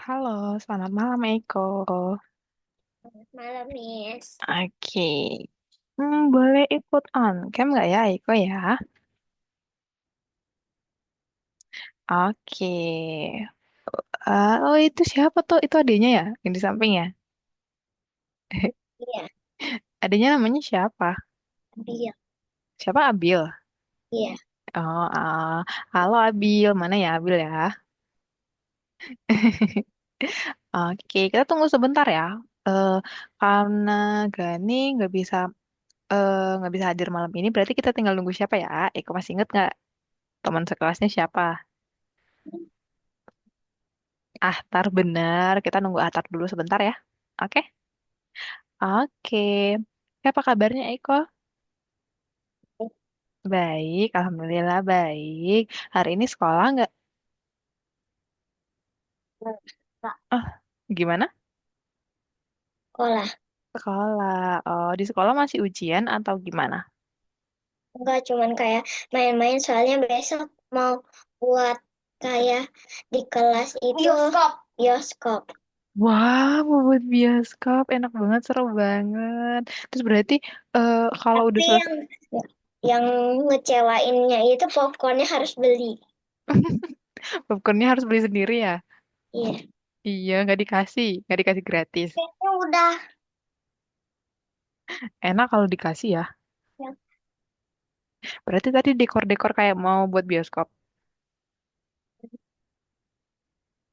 Halo, selamat malam Eko. Malam, Miss. Oke, boleh ikut on cam nggak ya Eko ya? Oke. Oh itu siapa tuh? Itu adiknya ya, yang di samping ya? Iya, Adiknya namanya siapa? iya, Siapa Abil? iya, Oh, halo Abil, mana ya Abil ya? Oke, kita tunggu sebentar ya. Eh, karena Gani nggak bisa hadir malam ini, berarti kita tinggal nunggu siapa ya? Eko masih inget nggak teman sekelasnya siapa? Ahtar bener. Kita nunggu Ahtar dulu sebentar ya. Oke? Oke. Apa kabarnya Eko? Baik, Alhamdulillah baik. Hari ini sekolah nggak? Kak, Oh, gimana? sekolah. Sekolah. Oh, di sekolah masih ujian atau gimana? Enggak cuman kayak main-main, soalnya besok mau buat kayak di kelas itu bioskop. Bioskop. Wah, mau buat bioskop. Enak banget, seru banget. Terus berarti kalau udah Tapi selesai, yang ngecewainnya itu popcornnya harus beli. popcornnya harus beli sendiri ya? Iya. Iya, nggak dikasih gratis. Kayaknya udah. Enak kalau dikasih ya. Ya. Berarti tadi dekor-dekor kayak mau buat bioskop.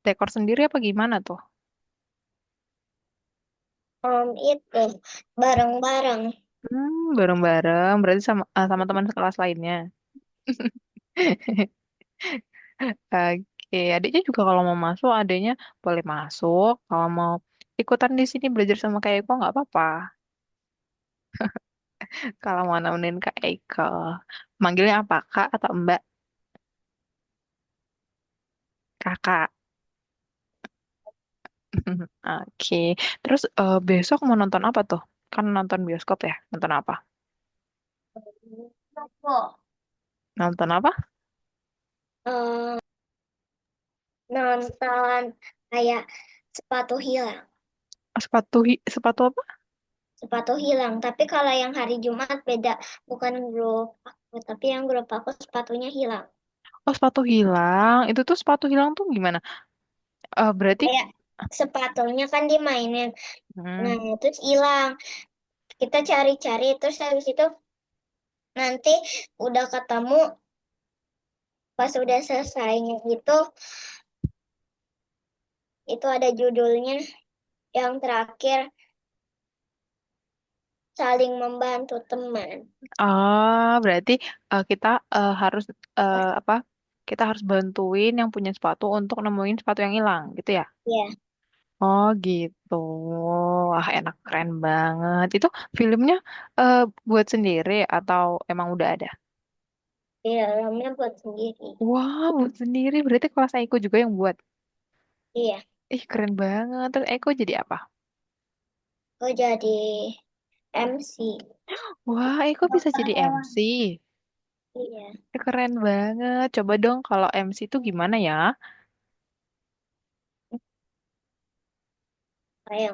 Dekor sendiri apa gimana tuh? Itu bareng-bareng. Bareng-bareng, berarti sama teman sekelas lainnya. Oke, adiknya juga kalau mau masuk, adiknya boleh masuk. Kalau mau ikutan di sini belajar sama Kak Eko nggak apa-apa. Kalau mau nemenin Kak Eko, manggilnya apa? Kak atau Mbak? Kakak. Oke, terus besok mau nonton apa tuh? Kan nonton bioskop ya? Nonton apa? Apa? Nonton apa? Eh, Nonton kayak sepatu hilang. Sepatu apa? Sepatu hilang. Tapi kalau yang hari Jumat beda, bukan grup aku, tapi yang grup aku sepatunya hilang. Oh, sepatu hilang. Itu tuh sepatu hilang tuh gimana? Berarti, Kayak sepatunya kan dimainin, hmm, nah terus hilang. Kita cari-cari, terus habis itu nanti udah ketemu, pas udah selesainya itu ada judulnya yang terakhir, saling membantu teman. berarti kita harus apa? Kita harus bantuin yang punya sepatu untuk nemuin sepatu yang hilang, gitu ya? Ya, Oh gitu. Wah enak keren banget. Itu filmnya eh, buat sendiri atau emang udah ada? di dalamnya buat sendiri. Wah buat sendiri. Berarti kelas Eko juga yang buat. Iya, Ih keren banget. Terus Eko jadi apa? aku jadi MC. Wah Eko bisa jadi MC. Iya, Keren banget. Coba dong kalau MC itu gimana ya? kayak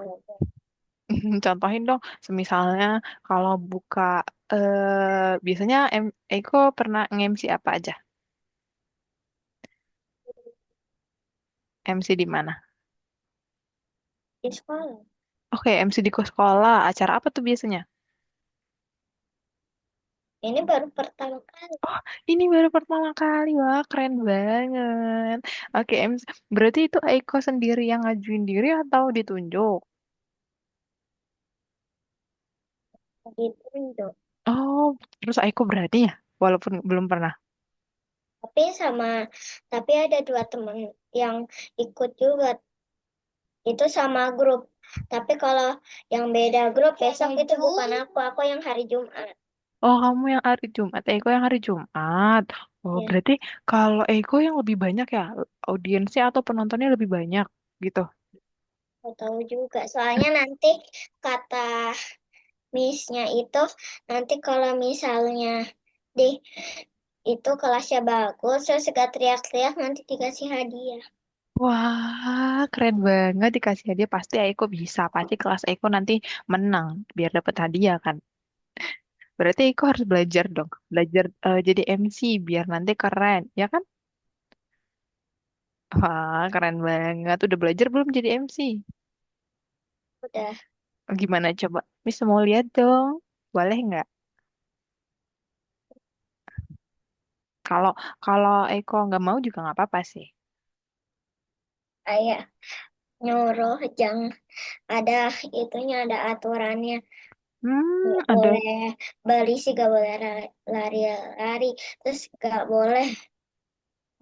Contohin dong, semisalnya kalau buka biasanya Eko pernah nge-MC apa aja? MC di mana? di sekolah. Oke, MC di sekolah. Acara apa tuh biasanya? Ini baru pertama kali. Oh, ini baru pertama kali. Wah, keren banget. Oke, MC. Berarti itu Eko sendiri yang ngajuin diri atau ditunjuk? Ditunjuk. Oh, terus Eko berani ya? Walaupun belum pernah. Tapi sama, tapi ada dua teman yang ikut juga. Itu sama grup. Tapi kalau yang beda grup besok itu bukan aku yang hari Jumat. Oh, kamu yang hari Jumat, Eko yang hari Jumat. Oh, Ya, berarti kalau Eko yang lebih banyak ya, audiensnya atau penontonnya lebih banyak gitu. aku tahu juga. Soalnya nanti kata Miss-nya itu, nanti kalau misalnya di itu kelasnya bagus, terus gak teriak-teriak, nanti dikasih hadiah. Wah, keren banget dikasih hadiah. Pasti Aiko bisa. Pasti kelas Aiko nanti menang biar dapat hadiah kan. Berarti Aiko harus belajar dong. Belajar jadi MC biar nanti keren. Ya kan? Wah, keren banget. Udah belajar belum jadi MC? Udah, Gimana coba? Miss mau lihat dong. Boleh nggak? Kalau kalau Eko nggak mau juga nggak apa-apa sih. kayak nyuruh jangan ada itunya, ada aturannya. Nggak Ada. boleh beli sih, gak boleh lari-lari. Terus gak boleh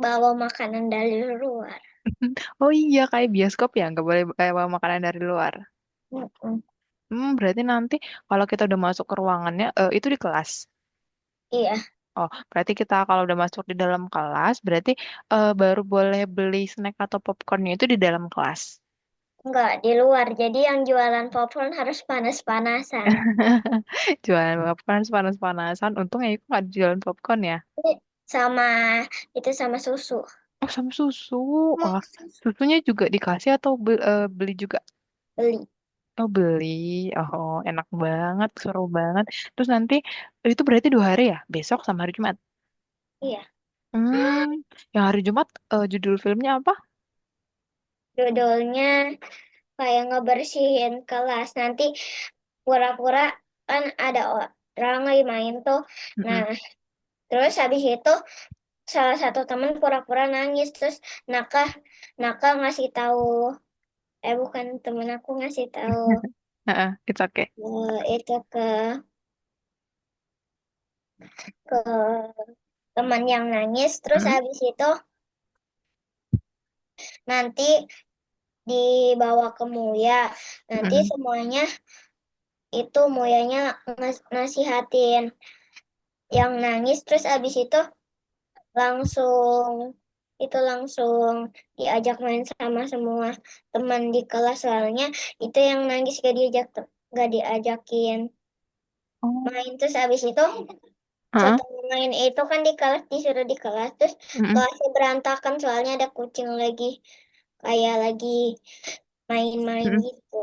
bawa makanan dari luar. Oh iya, kayak bioskop ya, nggak boleh bawa makanan dari luar. Mm-mm. Berarti nanti kalau kita udah masuk ke ruangannya, itu di kelas. Iya, Oh, berarti kita kalau udah masuk di dalam kelas, berarti baru boleh beli snack atau popcornnya itu di dalam kelas. nggak di luar. Jadi yang jualan popcorn harus panas-panasan. Jualan popcorn panas-panasan. Untung ya, aku nggak jualan popcorn ya. Ini sama itu sama susu. Oh, sama susu. Mau Wah, susu? susunya juga dikasih atau beli juga? Beli. Oh, beli. Oh, enak banget, seru banget. Terus nanti itu berarti 2 hari ya? Besok sama hari Jumat. Iya. Yang hari Jumat judul filmnya apa? Judulnya kayak ngebersihin kelas. Nanti pura-pura kan ada orang lagi main tuh. Nah, Mm-mm. terus habis itu salah satu teman pura-pura nangis. Terus Naka Naka ngasih tahu, bukan, temen aku ngasih tahu It's okay. itu ke teman yang nangis. Terus Mm-mm. habis itu nanti dibawa ke Muya. Nanti Mm-mm. semuanya itu Muyanya nasihatin yang nangis. Terus habis itu langsung langsung diajak main sama semua teman di kelas. Soalnya itu yang nangis gak diajakin Oh. main. Terus habis itu Heeh. setelah main itu kan di kelas, disuruh di kelas. Terus Mm-mm. kelasnya berantakan soalnya ada kucing lagi kayak lagi main-main Mm-mm. gitu.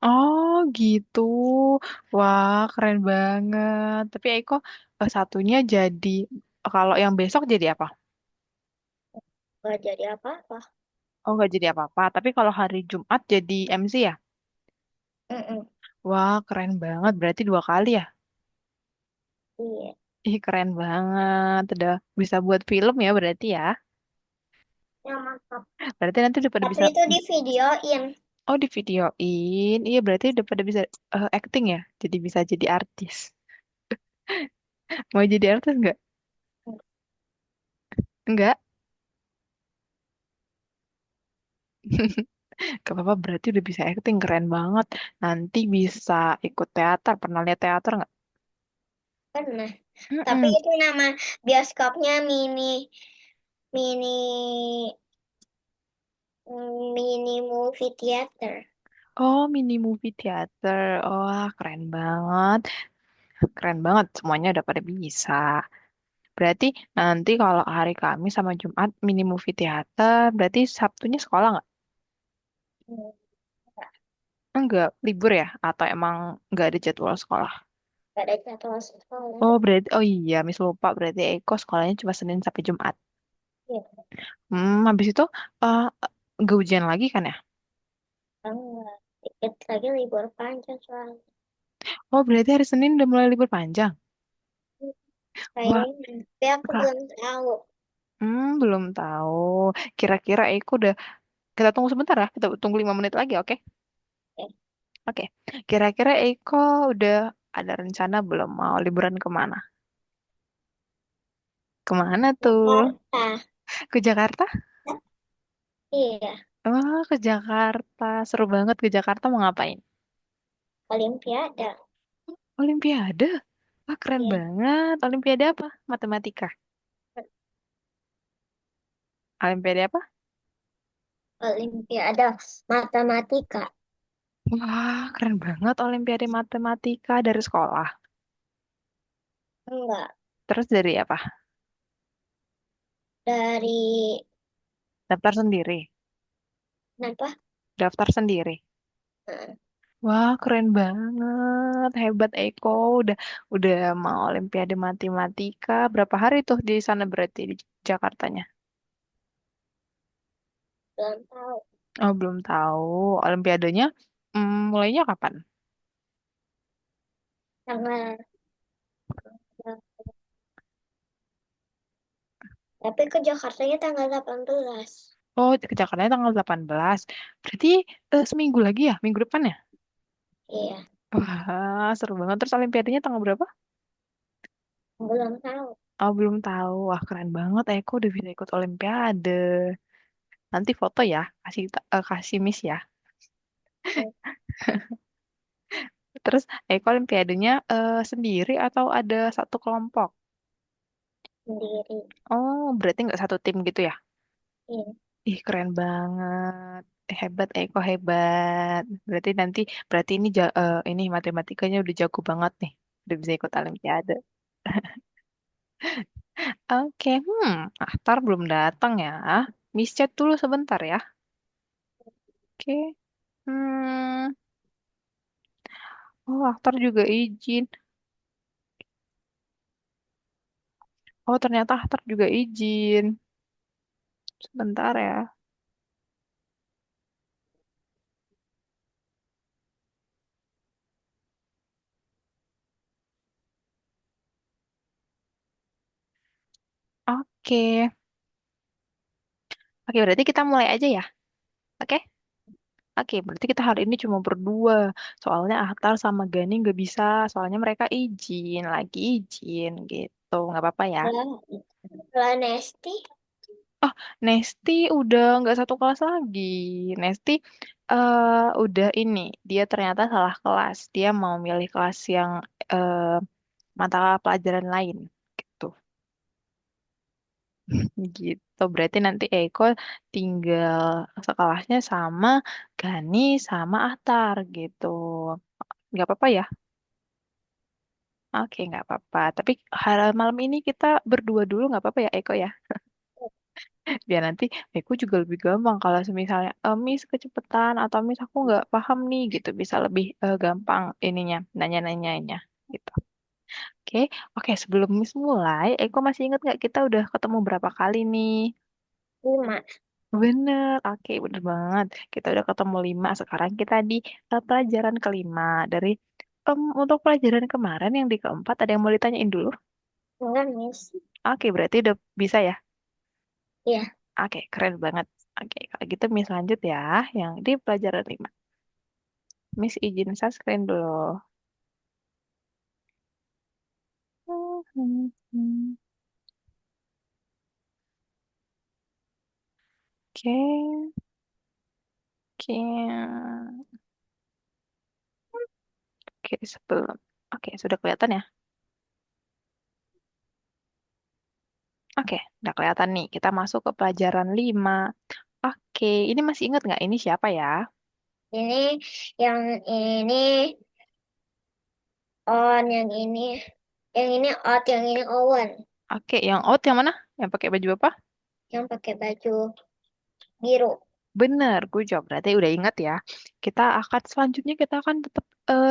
Oh, gitu. Wah, keren banget. Tapi Eko satunya jadi kalau yang besok jadi apa? Gak jadi apa-apa. Oh, nggak jadi apa-apa. Tapi kalau hari Jumat jadi MC ya? Mm-mm. Wah, keren banget. Berarti 2 kali ya? Iya. Ih, keren banget. Udah bisa buat film ya berarti ya. Ya, mantap. Berarti nanti udah pada Tapi bisa, itu di videoin. oh di videoin. Iya, berarti udah pada bisa acting ya. Jadi bisa jadi artis. Mau jadi artis nggak? Nggak? Gak apa-apa, berarti udah bisa acting. Keren banget. Nanti bisa ikut teater. Pernah lihat teater nggak? Pernah. Tapi Mm-mm. itu nama bioskopnya mini mini movie theater. Oh, mini movie theater. Oh, keren banget. Keren banget. Semuanya udah pada bisa. Berarti nanti kalau hari Kamis sama Jumat mini movie theater, berarti Sabtunya sekolah nggak? Hmm, Enggak, libur ya? Atau emang nggak ada jadwal sekolah? Gak ada jadwal sekolah. Oh, berarti, oh iya, Miss lupa. Berarti Eko sekolahnya cuma Senin sampai Jumat. Ya, Habis itu eh nggak ujian lagi kan ya? enggak. Dikit lagi libur panjang soalnya. Oh, berarti hari Senin udah mulai libur panjang. Wah, Kayaknya. Tapi aku Kak, belum tahu. belum tahu. Kira-kira Eko udah, kita tunggu sebentar ya. Kita tunggu 5 menit lagi, oke? Ya, Oke. Kira-kira Eko udah ada rencana belum mau liburan kemana? Kemana tuh? Jakarta. Ke Jakarta? Iya, Wah, ke Jakarta. Seru banget ke Jakarta mau ngapain? Olimpiade. Olimpiade. Wah, keren Iya, banget. Olimpiade apa? Matematika. Olimpiade apa? Olimpiade matematika. Wah, keren banget Olimpiade Matematika dari sekolah. Enggak, Terus dari apa? dari Daftar sendiri. Kenapa? Daftar sendiri. Nah, Wah, keren banget. Hebat Eko. Udah mau Olimpiade Matematika. Berapa hari tuh di sana berarti di Jakartanya? belum tahu. Oh, belum tahu. Olimpiadenya mulainya kapan? Tanggal, tapi ke Jakartanya tanggal 18. Oh, ke Jakartanya tanggal 18. Berarti seminggu lagi ya? Minggu depan ya? Iya, Wah, seru banget. Terus Olimpiadanya tanggal berapa? belum tahu. Oh, belum tahu. Wah, keren banget. Eko udah bisa ikut Olimpiade. Nanti foto ya. Kasih Miss ya. Hmm, Terus Eko Olimpiadenya sendiri atau ada satu kelompok? sendiri. Oh, berarti nggak satu tim gitu ya? Iya. Ih, keren banget. Hebat, Eko hebat. Berarti ini matematikanya udah jago banget nih. Udah bisa ikut Olimpiade. Oke, Ahtar belum datang ya. Miss chat dulu sebentar ya. Oke. Hmm, oh, Ahtar juga izin. Oh, ternyata Ahtar juga izin. Sebentar ya. Oke. Oke, berarti kita mulai aja ya. Oke? Oke, berarti kita hari ini cuma berdua. Soalnya Ahtar sama Gani nggak bisa. Soalnya mereka lagi izin gitu. Nggak apa-apa ya. Kalau kalau Nesti, Oh, Nesti udah nggak satu kelas lagi. Nesti udah ini. Dia ternyata salah kelas. Dia mau milih kelas yang eh, mata pelajaran lain. Gitu. Gitu. Berarti nanti Eko tinggal sekolahnya sama Gani sama Ahtar gitu. Nggak apa-apa ya? Oke, nggak apa-apa. Tapi malam ini kita berdua dulu nggak apa-apa ya, Eko ya? Biar nanti Eko juga lebih gampang kalau misalnya Miss kecepatan atau Miss aku nggak paham nih gitu, bisa lebih gampang ininya nanya-nanyanya gitu. Oke, oke. Sebelum Miss mulai, Eko masih ingat nggak kita udah ketemu berapa kali nih? 5. Bener, oke, bener banget. Kita udah ketemu 5. Sekarang kita di pelajaran kelima. Untuk pelajaran kemarin yang di keempat, ada yang mau ditanyain dulu? Enggak, Miss. Oke, berarti udah bisa ya? Iya. Oke, keren banget. Oke, kalau gitu Miss lanjut ya, yang di pelajaran 5. Miss izin subscribe dulu. Oke, oke, oke, sebelum. Oke, sudah kelihatan ya? Oke, udah kelihatan nih. Kita masuk ke pelajaran 5. Oke, ini masih ingat nggak ini siapa ya? Ini yang ini yang ini Ot, yang ini Owen, Oke, yang out yang mana? Yang pakai baju apa? yang pakai baju biru. Bener, gue jawab. Berarti udah ingat ya. Selanjutnya kita akan tetap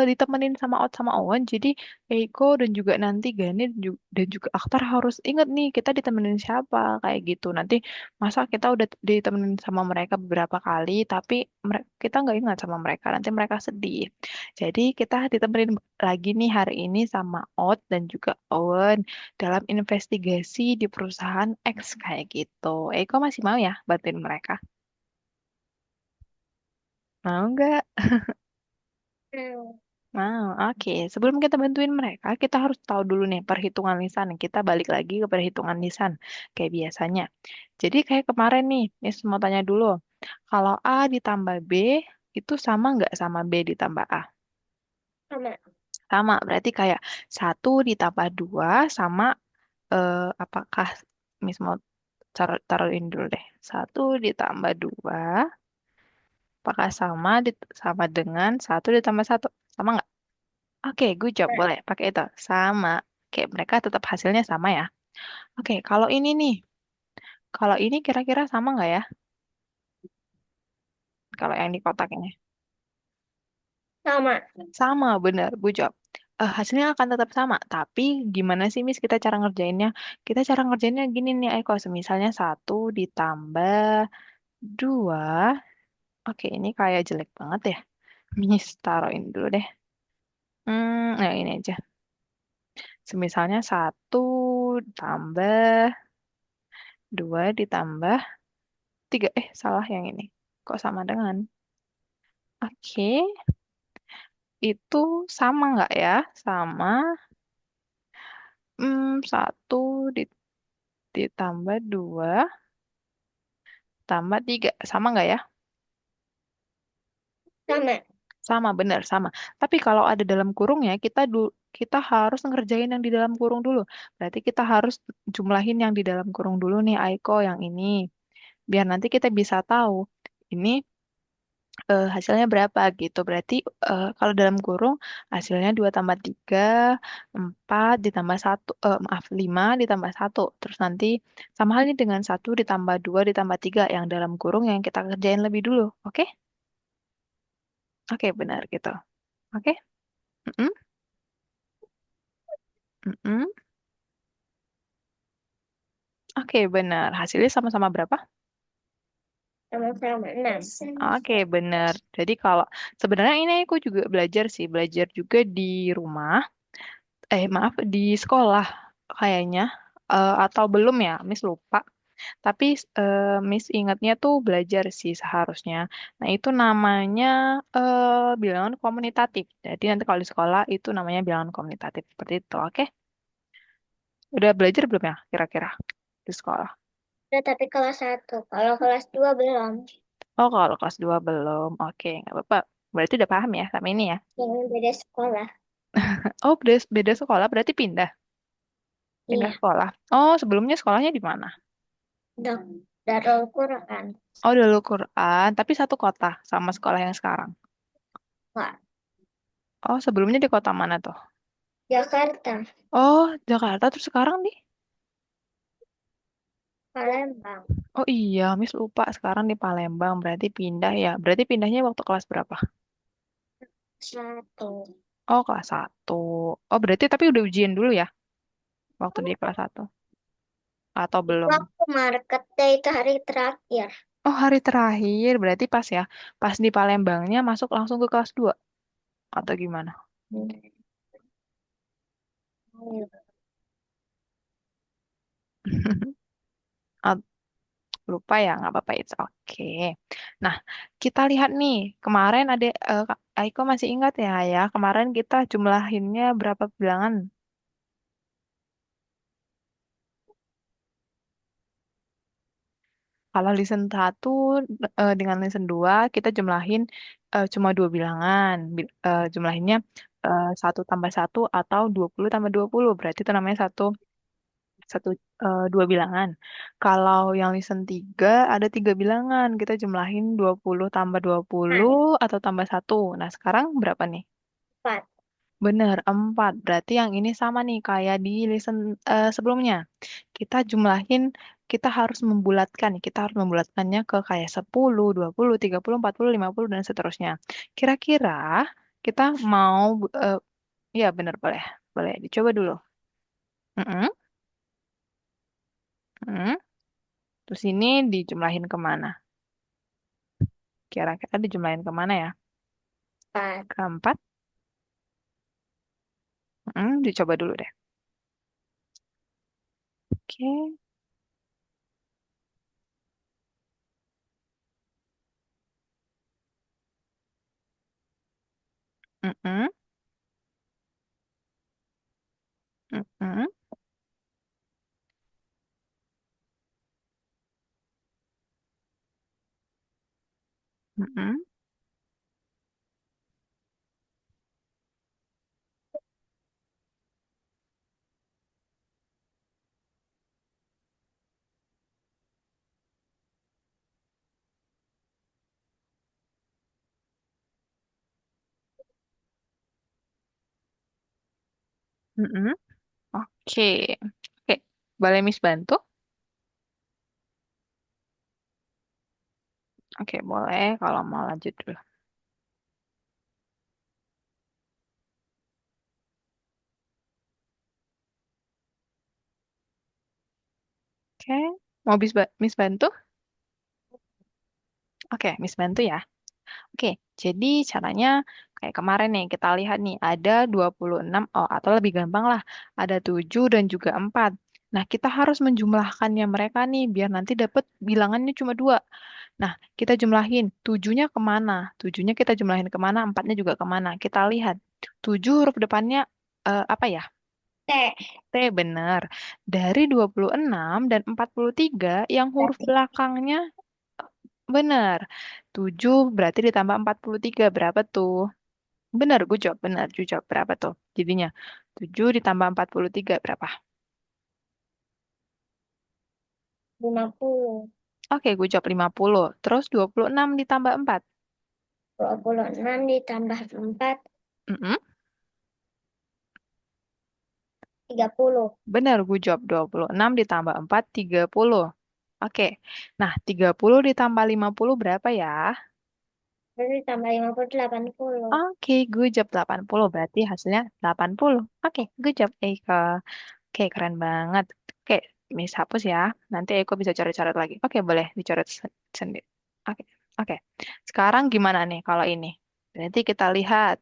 ditemenin sama Ot sama Owen. Jadi Eiko dan juga nanti Gani dan juga Akhtar harus ingat nih kita ditemenin siapa kayak gitu. Nanti masa kita udah ditemenin sama mereka beberapa kali, tapi kita nggak ingat sama mereka. Nanti mereka sedih. Jadi kita ditemenin lagi nih hari ini sama Ot dan juga Owen dalam investigasi di perusahaan X kayak gitu. Eiko masih mau ya bantuin mereka? Mau nggak? Hmm. Mau, oke. Sebelum kita bantuin mereka, kita harus tahu dulu nih perhitungan lisan. Kita balik lagi ke perhitungan lisan, kayak biasanya. Jadi kayak kemarin nih, Miss mau tanya dulu. Kalau A ditambah B, itu sama nggak sama B ditambah A? Sama. Sama, berarti kayak satu ditambah 2 sama apakah Miss mau taruhin dulu deh. Satu ditambah 2, apakah sama dengan satu ditambah satu? Sama nggak? Oke, good job. Nah, Boleh pakai itu. Sama. Oke, mereka tetap hasilnya sama ya. Oke, kalau ini nih. Kalau ini kira-kira sama nggak ya? kalau yang di kotak ini? Sama. Sama, benar, Bu Job. Hasilnya akan tetap sama, tapi gimana sih, Miss, kita cara ngerjainnya? Kita cara ngerjainnya gini nih, Aiko. Misalnya 1 ditambah 2. Oke, ini kayak jelek banget ya. Miss, taruhin dulu deh. Nah ini aja. Misalnya 1 tambah 2 ditambah 3. Salah yang ini. Kok sama dengan? Oke, itu sama nggak ya? Sama. 1 ditambah 2 tambah 3. Sama nggak ya? Sama. Sama, benar, sama. Tapi kalau ada dalam kurung ya, kita harus ngerjain yang di dalam kurung dulu. Berarti kita harus jumlahin yang di dalam kurung dulu nih, Aiko, yang ini. Biar nanti kita bisa tahu ini hasilnya berapa gitu. Berarti kalau dalam kurung hasilnya 2 tambah 3, 4 ditambah 1, maaf, 5 ditambah 1. Terus nanti sama halnya dengan 1 ditambah 2 ditambah 3 yang dalam kurung yang kita kerjain lebih dulu. Oke? Oke, benar gitu. Oke? Mm-mm, mm-mm. Oke, benar. Hasilnya sama-sama berapa? Sama-sama 6. Oke, benar. Jadi kalau sebenarnya ini aku juga belajar sih, belajar juga di rumah. Maaf, di sekolah kayaknya. Atau belum ya, Miss lupa. Tapi Miss ingatnya tuh belajar sih seharusnya. Nah, itu namanya bilangan komunitatif. Jadi nanti kalau di sekolah itu namanya bilangan komunitatif. Seperti itu, oke? Udah belajar belum ya kira-kira di sekolah? Udah, tapi kelas 1. Kalau kelas 2 belum. Oh, kalau kelas 2 belum. Oke, nggak apa-apa. Berarti udah paham ya sama ini ya? Yang beda sekolah. Oh, beda sekolah berarti pindah. Pindah Iya. sekolah. Oh, sebelumnya sekolahnya di mana? Dok. Darul Quran. Oh, dulu Quran, tapi satu kota sama sekolah yang sekarang. Wak. Oh, sebelumnya di kota mana tuh? Jakarta. Oh, Jakarta terus sekarang di? Palembang. Oh iya, Miss lupa sekarang di Palembang. Berarti pindah ya. Berarti pindahnya waktu kelas berapa? 1. Oh, kelas 1. Oh, berarti tapi udah ujian dulu ya waktu di kelas 1. Atau Itu belum? aku market day itu hari terakhir. Oh, hari terakhir. Berarti pas ya. Pas di Palembangnya masuk langsung ke kelas 2. Atau gimana? Ah, lupa ya, nggak apa-apa. It's okay. Nah, kita lihat nih. Kemarin ada, Kak Aiko masih ingat ya? Kemarin kita jumlahinnya berapa bilangan? Kalau listen 1 dengan listen 2 kita jumlahin cuma 2 bilangan. Jumlahinnya 1 tambah 1 atau 20 tambah 20. Berarti itu namanya satu, satu 2 bilangan. Kalau yang listen 3 ada 3 bilangan. Kita jumlahin 20 tambah 20 4. atau tambah 1. Nah, sekarang berapa nih? Bener, 4. Berarti yang ini sama nih kayak di listen sebelumnya. Kita jumlahin, kita harus membulatkan. Kita harus membulatkannya ke kayak 10, 20, 30, 40, 50, dan seterusnya. Kira-kira kita mau, ya bener, boleh. Boleh, dicoba dulu. Mm-mm, mm. Terus ini dijumlahin kemana? Kira-kira dijumlahin kemana ya? 4. Keempat? Dicoba dulu deh. Oke. Mm-mm, mm-mm, mm-mm, mm-mm. Oke. Oke. Boleh Miss bantu? Oke, boleh kalau mau lanjut dulu. Oke, mau Miss bantu? Oke, Miss bantu ya. Oke, jadi caranya kayak kemarin nih, kita lihat nih, ada 26, oh atau lebih gampang lah, ada 7 dan juga 4. Nah, kita harus menjumlahkannya mereka nih, biar nanti dapat bilangannya cuma 2. Nah, kita jumlahin, 7-nya kemana? 7-nya kita jumlahin kemana, 4-nya juga kemana? Kita lihat, 7 huruf depannya apa ya? T. T, benar. Dari 26 dan 43, yang huruf Berarti belakangnya benar. 7 berarti ditambah 43 berapa tuh? Benar, gue jawab benar. Gue jawab berapa tuh? Jadinya 7 ditambah 43 berapa? 50. Oke, gue jawab 50. Terus 26 ditambah 4. 26 ditambah 4, Mm-mm. 30. Benar, gue jawab 26 ditambah 4, 30. Oke, nah 30 ditambah 50 berapa ya? Terus ditambah 50, 80. Oke, gue jawab 80. Berarti hasilnya 80. Oke, gue jawab Eka. Oke, keren banget. Oke, Miss hapus ya. Nanti Eko bisa coret-coret lagi. Oke, boleh dicoret sendiri. Oke, oke. Sekarang gimana nih kalau ini? Berarti kita lihat,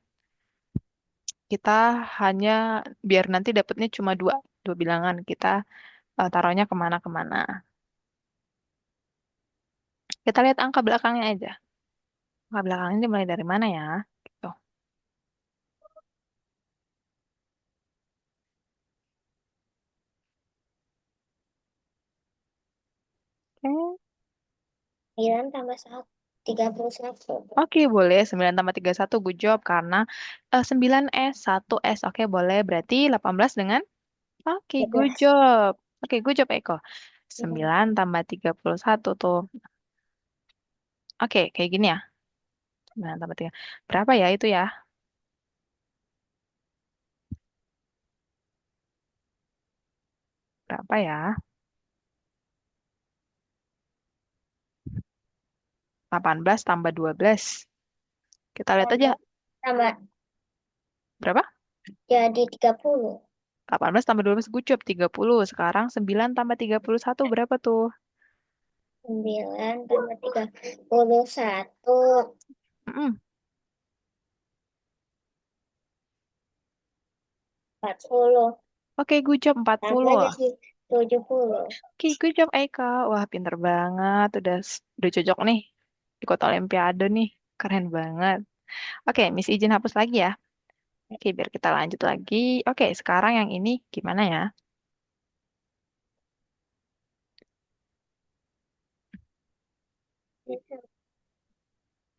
kita hanya biar nanti dapatnya cuma dua bilangan. Kita taruhnya kemana-kemana. Kita lihat angka belakangnya aja. Angka belakangnya dimulai dari mana ya? Gitu. Oke, 9 tambah 1, 31. oke, boleh. 9 tambah 31 gue jawab karena 9S, 1S. Oke, boleh. Berarti 18 dengan. Oke, good 11. job. Oke, good job Eko. 9 tambah 31 tuh. Oke, kayak gini ya. 9 tambah 3. Berapa ya itu ya? Berapa ya? 18 tambah 12. Kita lihat aja. 18 tambah Berapa? jadi 30. 18 tambah 12 good job. 30. Sekarang 9 tambah 31 berapa tuh? 9 tambah 31. Mm-mm. 40. Oke, good job Tambah 40. jadi 70. Oke, good job Eka. Wah, pinter banget. Udah cocok nih. Di kota Olimpiade nih. Keren banget. Oke, Miss izin hapus lagi ya. Oke, biar kita lanjut lagi. Oke, sekarang yang ini gimana ya?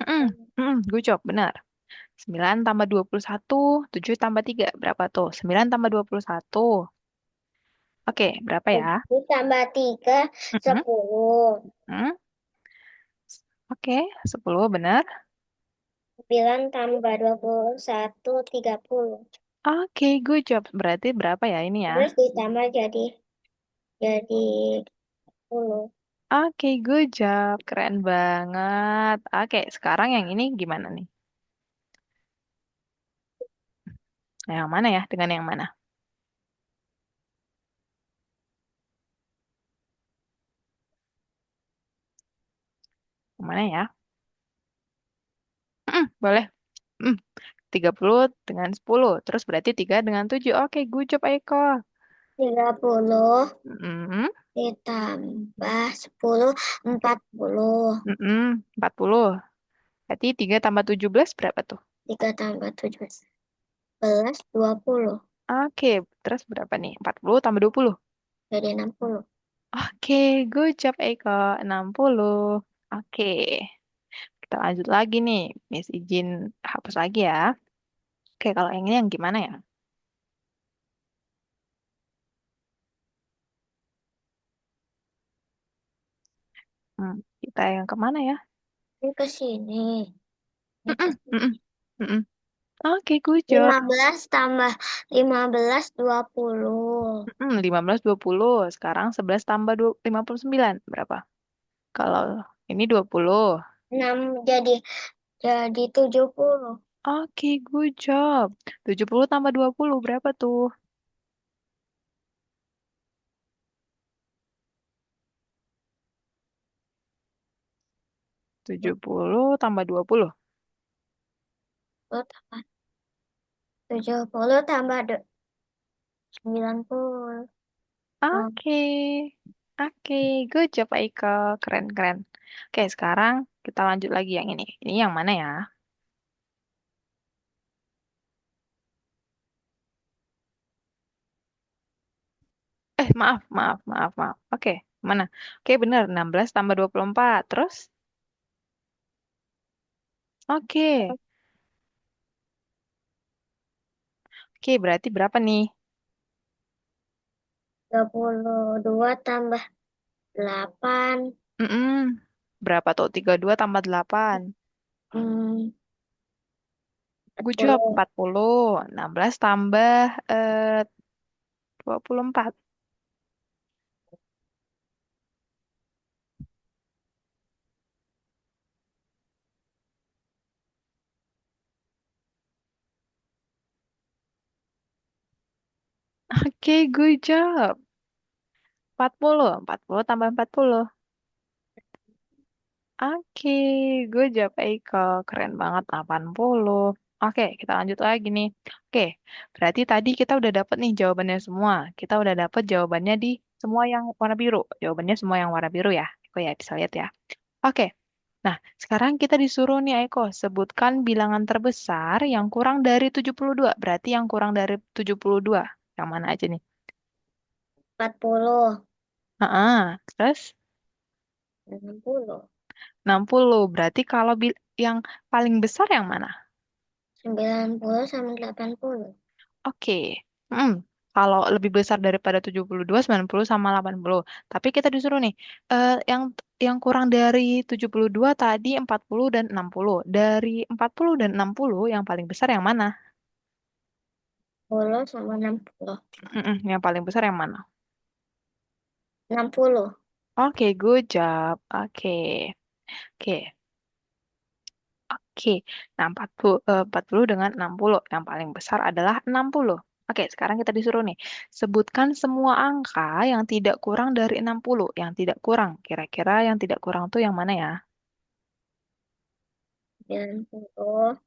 Mm-mm, good job, benar. 9 tambah 21, 7 tambah 3. Berapa tuh? 9 tambah 21. Oke, berapa ya? 7 tambah 3, Mm-mm, 10. mm. Oke, 10 benar. 9 tambah 21, 30. Oke, good job. Berarti berapa ya ini ya? Terus ditambah jadi 10. Oke, good job. Keren banget. Oke, sekarang yang ini gimana nih? Yang mana ya? Dengan yang mana? Yang mana ya? Boleh. Mm, 30 dengan 10. Terus berarti 3 dengan 7. Oke, good job Eko. 30 Mm-mm, ditambah 10, 40. 40. Berarti 3 tambah 17 berapa tuh? 3 tambah 17, 20. Oke, terus berapa nih? 40 tambah 20. Jadi 60. Oke, good job Eko. 60. Oke, kita lanjut lagi nih. Miss izin hapus lagi ya. Oke, kalau yang ini yang gimana ya? Kita yang kemana ya? Ini ke sini. Ini ke Mm-mm, sini. mm-mm, mm-mm. Oke, good job. 15 tambah 15, 20. 15, 20. Sekarang 11 tambah 59. Berapa? Kalau ini 20. 6 jadi 70. Oke, good job. 70 tambah 20 berapa tuh? 70 tambah 20. 70 tambah 90. Oh, Oke, oke, good job Aiko. Keren, keren. Oke, sekarang kita lanjut lagi yang ini. Ini yang mana ya? Maaf, maaf, maaf, maaf. Oke, mana? Oke, bener. 16 tambah 24. Terus? Oke, oke, berarti berapa nih? 22 tambah 8. Mm-mm. Berapa tuh? 32 tambah 8. Hmm, Good job, 40. 40. 16 tambah 24. Oke, good job. 40. 40 tambah 40. Oke, good job Eiko. Keren banget 80. Oke, kita lanjut lagi nih. Oke, berarti tadi kita udah dapet nih jawabannya semua. Kita udah dapet jawabannya di semua yang warna biru. Jawabannya semua yang warna biru ya. Eiko ya, bisa lihat ya. Oke, nah sekarang kita disuruh nih Eiko, sebutkan bilangan terbesar yang kurang dari 72. Berarti yang kurang dari 72. Yang mana aja nih? 40. Terus 60. 60. Berarti kalau yang paling besar yang mana? 90 sama 80. Oke. Hmm, Kalau lebih besar daripada 72, 90 sama 80. Tapi kita disuruh nih, yang kurang dari 72 tadi 40 dan 60. Dari 40 dan 60 yang paling besar yang mana? 10 sama 60. Yang paling besar yang mana? 60. Oke, good job. Oke. Oke. Oke. Nah, 40 dengan 60. Yang paling besar adalah 60. Oke, sekarang kita disuruh nih. Sebutkan semua angka yang tidak kurang dari 60. Yang tidak kurang. Kira-kira yang tidak kurang tuh yang mana ya? 90.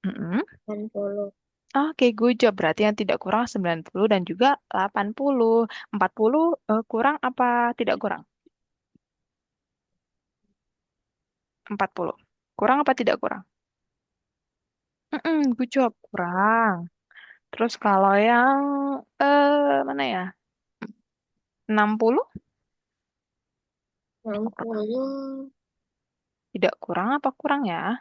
Mm-mm. 80. Oke, good job. Berarti yang tidak kurang 90 dan juga 80. 40 kurang apa tidak kurang? 40. Kurang apa tidak kurang? Good job. Kurang. Terus kalau yang mana ya? 60 60. tidak kurang apa kurang ya?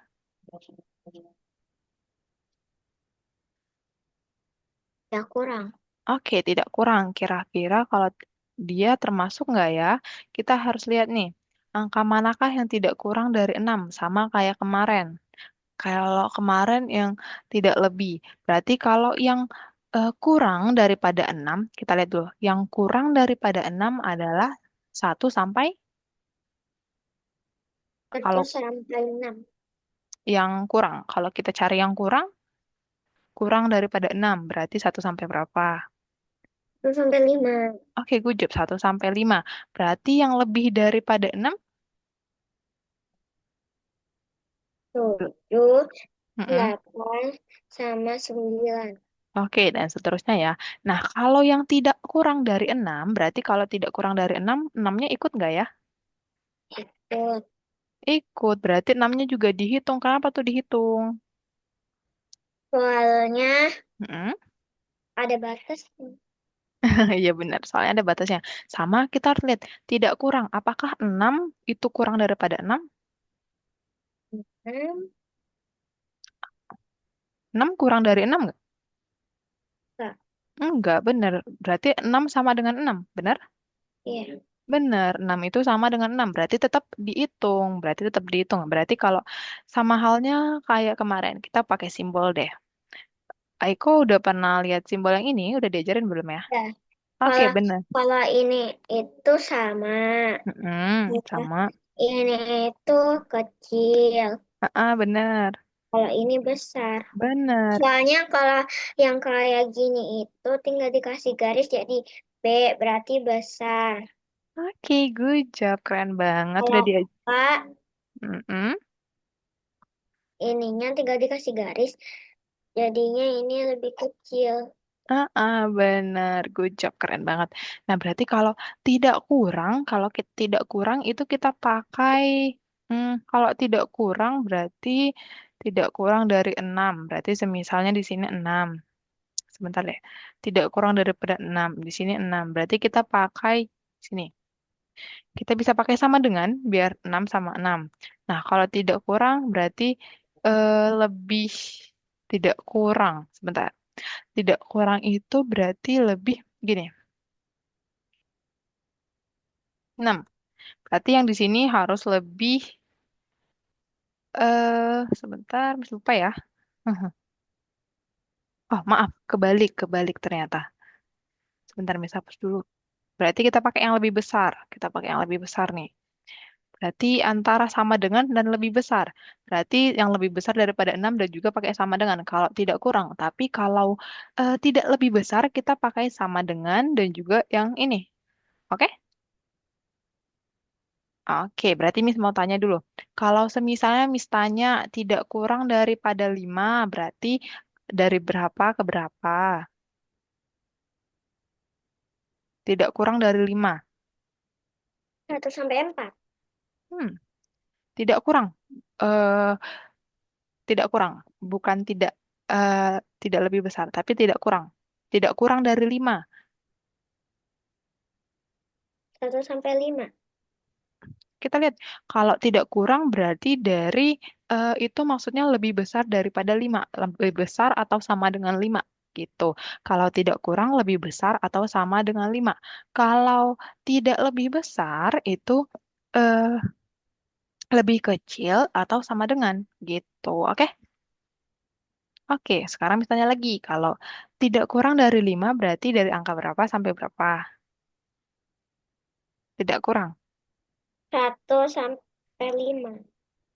Ya kurang. Oke, tidak kurang. Kira-kira kalau dia termasuk nggak ya? Kita harus lihat nih. Angka manakah yang tidak kurang dari 6? Sama kayak kemarin. Kalau kemarin yang tidak lebih. Berarti kalau yang kurang daripada 6, kita lihat dulu. Yang kurang daripada 6 adalah 1 sampai, Satu kalau sampai 6. yang kurang. Kalau kita cari yang kurang, kurang daripada 6. Berarti 1 sampai berapa? 1 sampai 5. Oke, good job. 1 sampai 5. Berarti yang lebih daripada 6? 7, Mm-mm. 8, sama 9. Oke, dan seterusnya ya. Nah, kalau yang tidak kurang dari 6, berarti kalau tidak kurang dari 6, 6-nya ikut nggak ya? Ikut. Ikut, berarti 6-nya juga dihitung. Kenapa tuh dihitung? Soalnya Mm-mm. ada batas. Iya benar, soalnya ada batasnya. Sama kita harus lihat, tidak kurang. Apakah 6 itu kurang daripada 6? 6. 6 kurang dari 6 nggak? Enggak. Enggak, benar. Berarti 6 sama dengan 6, benar? Iya. Benar, 6 itu sama dengan 6. Berarti tetap dihitung. Berarti tetap dihitung. Berarti kalau sama halnya kayak kemarin, kita pakai simbol deh. Aiko udah pernah lihat simbol yang ini? Udah diajarin belum ya? Ya. Oke, Kalau benar. kalau ini itu sama. Mm-mm, Ya. sama. Ini itu kecil. Ah, ah, benar. Kalau ini besar. Benar. Soalnya kalau yang kayak gini itu tinggal dikasih garis jadi B berarti besar. Oke, good job. Keren banget. Kalau Udah dia. Kak, Mm-mm. ininya tinggal dikasih garis jadinya ini lebih kecil. Ah, ah, benar. Good job. Keren banget. Nah, berarti kalau tidak kurang itu kita pakai, kalau tidak kurang berarti tidak kurang dari 6. Berarti semisalnya di sini 6. Sebentar ya. Tidak kurang daripada 6. Di sini 6. Berarti kita pakai sini. Kita bisa pakai sama dengan biar 6 sama 6. Nah, kalau tidak kurang berarti lebih tidak kurang. Sebentar. Tidak kurang itu berarti lebih gini. 6. Berarti yang di sini harus lebih sebentar, lupa ya. Oh, maaf, kebalik ternyata. Sebentar, Miss hapus dulu. Berarti kita pakai yang lebih besar. Kita pakai yang lebih besar nih. Berarti antara sama dengan dan lebih besar. Berarti yang lebih besar daripada 6 dan juga pakai sama dengan. Kalau tidak kurang. Tapi kalau tidak lebih besar, kita pakai sama dengan dan juga yang ini. Oke? Oke, berarti Miss mau tanya dulu. Kalau semisalnya Miss tanya tidak kurang daripada 5, berarti dari berapa ke berapa? Tidak kurang dari 5. 1 sampai 4. Hmm, tidak kurang. Eh, tidak kurang. Bukan tidak lebih besar, tapi tidak kurang. Tidak kurang dari 5. 1 sampai 5. Kita lihat, kalau tidak kurang berarti itu maksudnya lebih besar daripada 5. Lebih besar atau sama dengan 5 gitu. Kalau tidak kurang lebih besar atau sama dengan 5. Kalau tidak lebih besar itu eh, lebih kecil atau sama dengan gitu. Oke? Oke, sekarang misalnya lagi, kalau tidak kurang dari 5 berarti dari angka berapa sampai berapa? Tidak kurang. 1 sampai 5.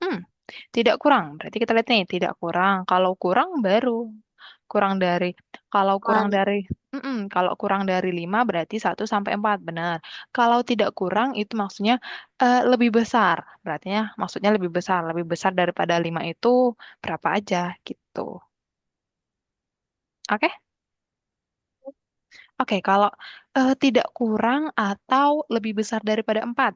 Hmm, tidak kurang. Berarti kita lihat nih, tidak kurang. Kalau kurang baru kurang dari kalau kurang Oh, dari kalau kurang dari 5 berarti 1 sampai 4 benar. Kalau tidak kurang itu maksudnya lebih besar. Berarti maksudnya lebih besar daripada 5 itu berapa aja gitu. Oke? Oke, kalau tidak kurang atau lebih besar daripada 4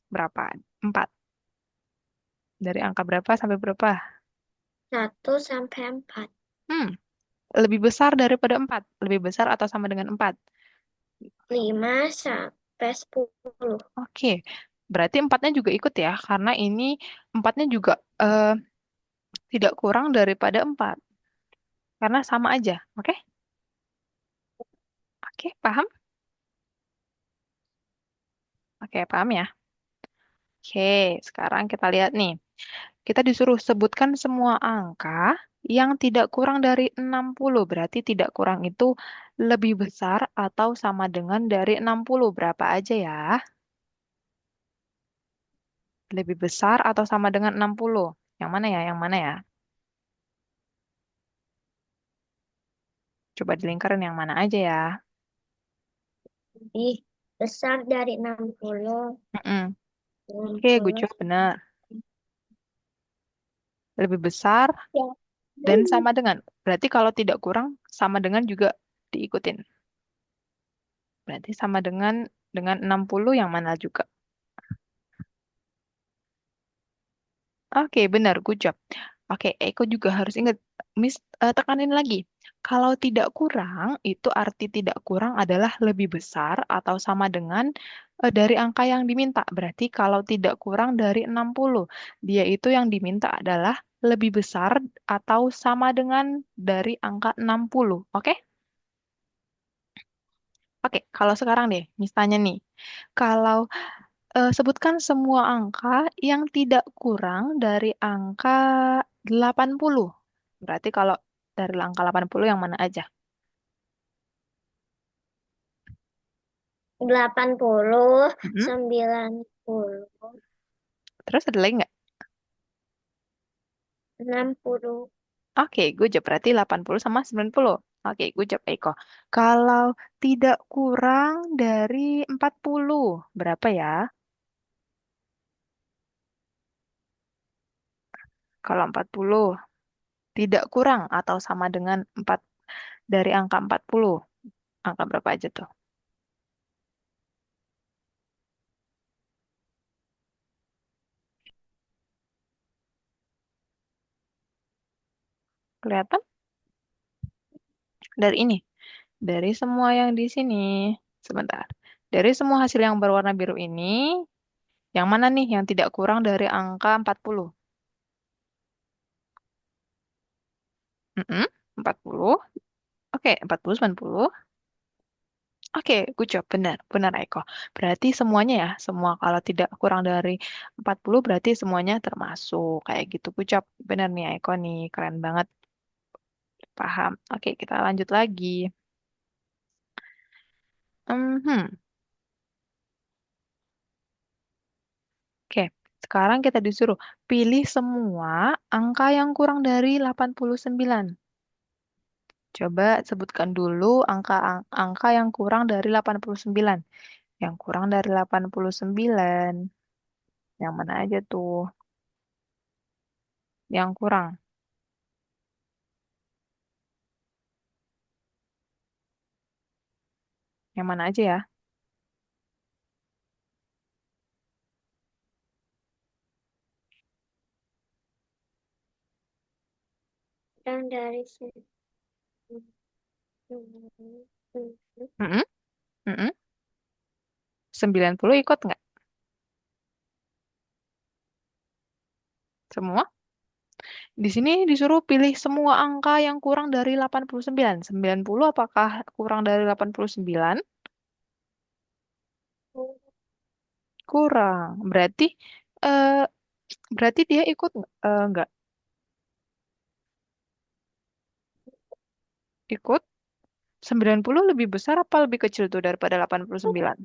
berapa? 4. Dari angka berapa sampai berapa? 1 sampai 4. Hmm, lebih besar daripada 4. Lebih besar atau sama dengan 4. 5 sampai 10. Oke, berarti empatnya juga ikut ya, karena ini empatnya juga tidak kurang daripada 4, karena sama aja. Oke, oke, paham? Oke, paham ya? Oke, sekarang kita lihat nih. Kita disuruh sebutkan semua angka yang tidak kurang dari 60. Berarti tidak kurang itu lebih besar atau sama dengan dari 60. Berapa aja ya? Lebih besar atau sama dengan 60? Yang mana ya? Yang mana ya? Coba dilingkarin yang mana aja ya. Lebih besar dari 60. Mm-mm. enam Oke, good puluh job, benar. Lebih besar Ya. dan sama dengan. Berarti kalau tidak kurang, sama dengan juga diikutin. Berarti sama dengan 60 yang mana juga. Oke, benar, good job. Oke, Eko juga harus ingat, Miss tekanin lagi. Kalau tidak kurang, itu arti tidak kurang adalah lebih besar atau sama dengan dari angka yang diminta. Berarti kalau tidak kurang dari 60, dia itu yang diminta adalah lebih besar atau sama dengan dari angka 60. Oke? Oke, kalau sekarang deh, misalnya nih, kalau sebutkan semua angka yang tidak kurang dari angka 80. Berarti kalau dari angka 80 yang mana aja? 80, Mm-mm. 90, Terus ada lagi nggak? 60. Oke, gue jawab berarti 80 sama 90. Oke, gue jawab Eko. Kalau tidak kurang dari 40, berapa ya? Kalau 40 tidak kurang atau sama dengan 4 dari angka 40. Angka berapa aja tuh? Kelihatan? Dari ini. Dari semua yang di sini. Sebentar. Dari semua hasil yang berwarna biru ini, yang mana nih yang tidak kurang dari angka 40? Mm-mm, 40. Oke, 40, 90. Oke, good job. Benar, benar Eko. Berarti semuanya ya, semua kalau tidak kurang dari 40 berarti semuanya termasuk. Kayak gitu, good job. Benar nih Eko nih, keren banget. Paham. Oke, kita lanjut lagi. Mhm. Oke, sekarang kita disuruh pilih semua angka yang kurang dari 89. Coba sebutkan dulu angka yang kurang dari 89. Yang kurang dari 89. Yang mana aja tuh? Yang kurang. Yang mana aja ya? Dan dari sini. Mm-mm, mm-mm. 90 ikut nggak? Semua? Di sini disuruh pilih semua angka yang kurang dari 89. 90 apakah kurang dari 89? Kurang. Eh berarti dia ikut nggak? Nggak ikut. 90 lebih besar apa lebih kecil tuh daripada 89?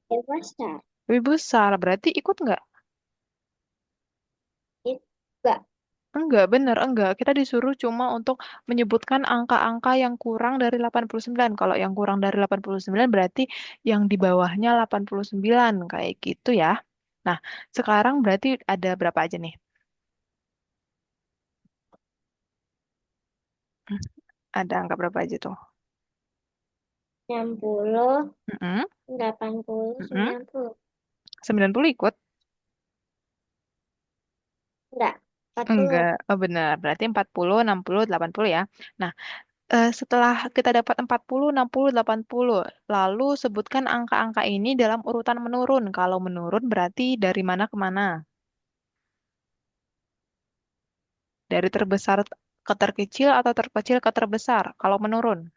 Dewasa. Lebih besar. Berarti ikut nggak? Enggak. Enggak, bener, enggak. Kita disuruh cuma untuk menyebutkan angka-angka yang kurang dari 89. Kalau yang kurang dari 89 berarti yang di bawahnya 89. Kayak gitu ya. Nah, sekarang berarti ada berapa aja nih? Hmm, Ada angka berapa aja tuh? 60, Mm-mm, 80, mm-mm. 90. 90 ikut? Enggak. 40. Enggak, oh benar. Berarti 40, 60, 80 ya. Nah, setelah kita dapat 40, 60, 80, lalu sebutkan angka-angka ini dalam urutan menurun. Kalau menurun berarti dari mana ke mana? Dari terbesar ke terkecil atau terkecil ke terbesar? Kalau menurun.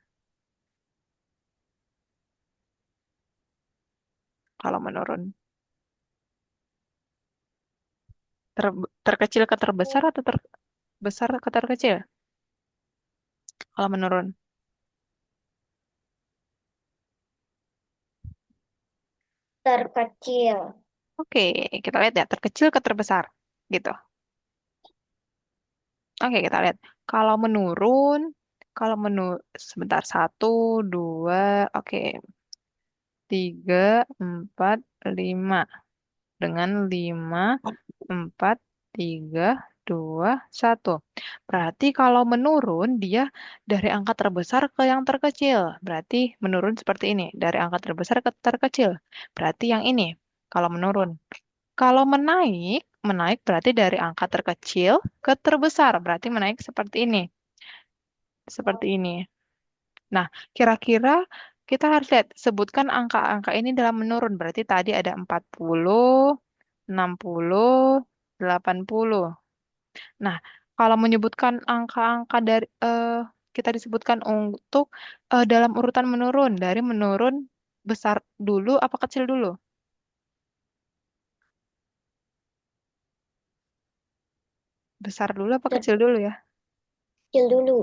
Kalau menurun. Terkecil ke terbesar atau terbesar ke terkecil? Kalau menurun. Terkecil. Oke, kita lihat ya. Terkecil ke terbesar. Gitu. Oke, kita lihat. Kalau menurun, sebentar. Satu, dua, oke. Tiga, empat, lima. Dengan lima, empat, tiga, dua, satu. Berarti kalau menurun, dia dari angka terbesar ke yang terkecil. Berarti menurun seperti ini, dari angka terbesar ke terkecil. Berarti yang ini, kalau menurun. Kalau menaik, menaik berarti dari angka terkecil ke terbesar. Berarti menaik seperti ini. Seperti ini. Nah, kira-kira kita harus lihat, sebutkan angka-angka ini dalam menurun. Berarti tadi ada 40, 60, 80. Nah, kalau menyebutkan angka-angka kita disebutkan untuk dalam urutan menurun, dari menurun besar dulu apa kecil dulu? Besar dulu apa kecil dulu ya? Terkecil dulu.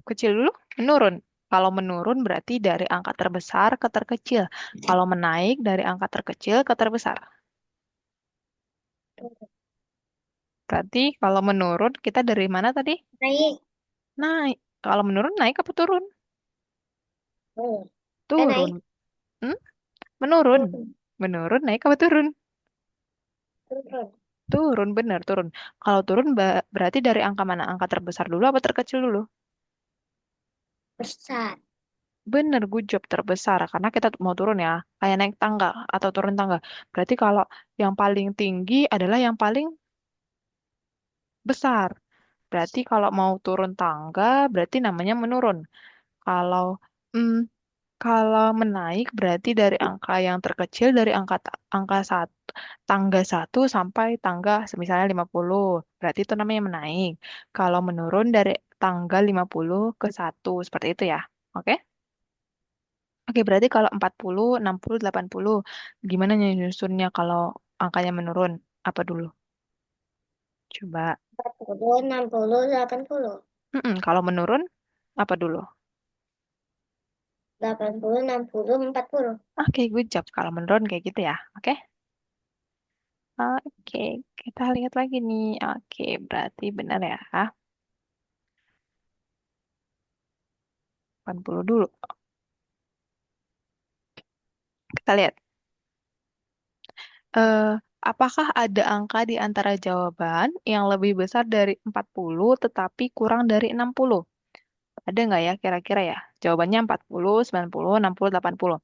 Kecil dulu, menurun. Kalau menurun berarti dari angka terbesar ke terkecil. Kalau menaik dari angka terkecil ke terbesar. Berarti kalau menurun kita dari mana tadi? Naik. Naik. Kalau menurun naik apa turun? Hmm. Turun. Naik. Hmm? Menurun. Turun. Menurun naik apa turun? Turun. Turun, benar turun. Kalau turun berarti dari angka mana? Angka terbesar dulu apa terkecil dulu? Besar. Bener, good job terbesar. Karena kita mau turun ya, kayak naik tangga atau turun tangga. Berarti kalau yang paling tinggi adalah yang paling besar. Berarti kalau mau turun tangga, berarti namanya menurun. Kalau mm, kalau menaik berarti dari angka yang terkecil dari angka satu tangga satu sampai tangga misalnya 50. Berarti itu namanya menaik. Kalau menurun dari tangga 50 ke satu seperti itu ya. Oke? Oke, berarti kalau 40, 60, 80, gimana nyusunnya kalau angkanya menurun? Apa dulu? Coba. 40, 60, 80. Kalau menurun, apa dulu? 80, 60, 40. Oke, good job. Kalau menurun kayak gitu ya. Oke? Oke, kita lihat lagi nih. Oke, berarti benar ya. 80 dulu. Kita lihat. Eh, apakah ada angka di antara jawaban yang lebih besar dari 40 tetapi kurang dari 60? Ada nggak ya kira-kira ya? Jawabannya 40, 90, 60, 80.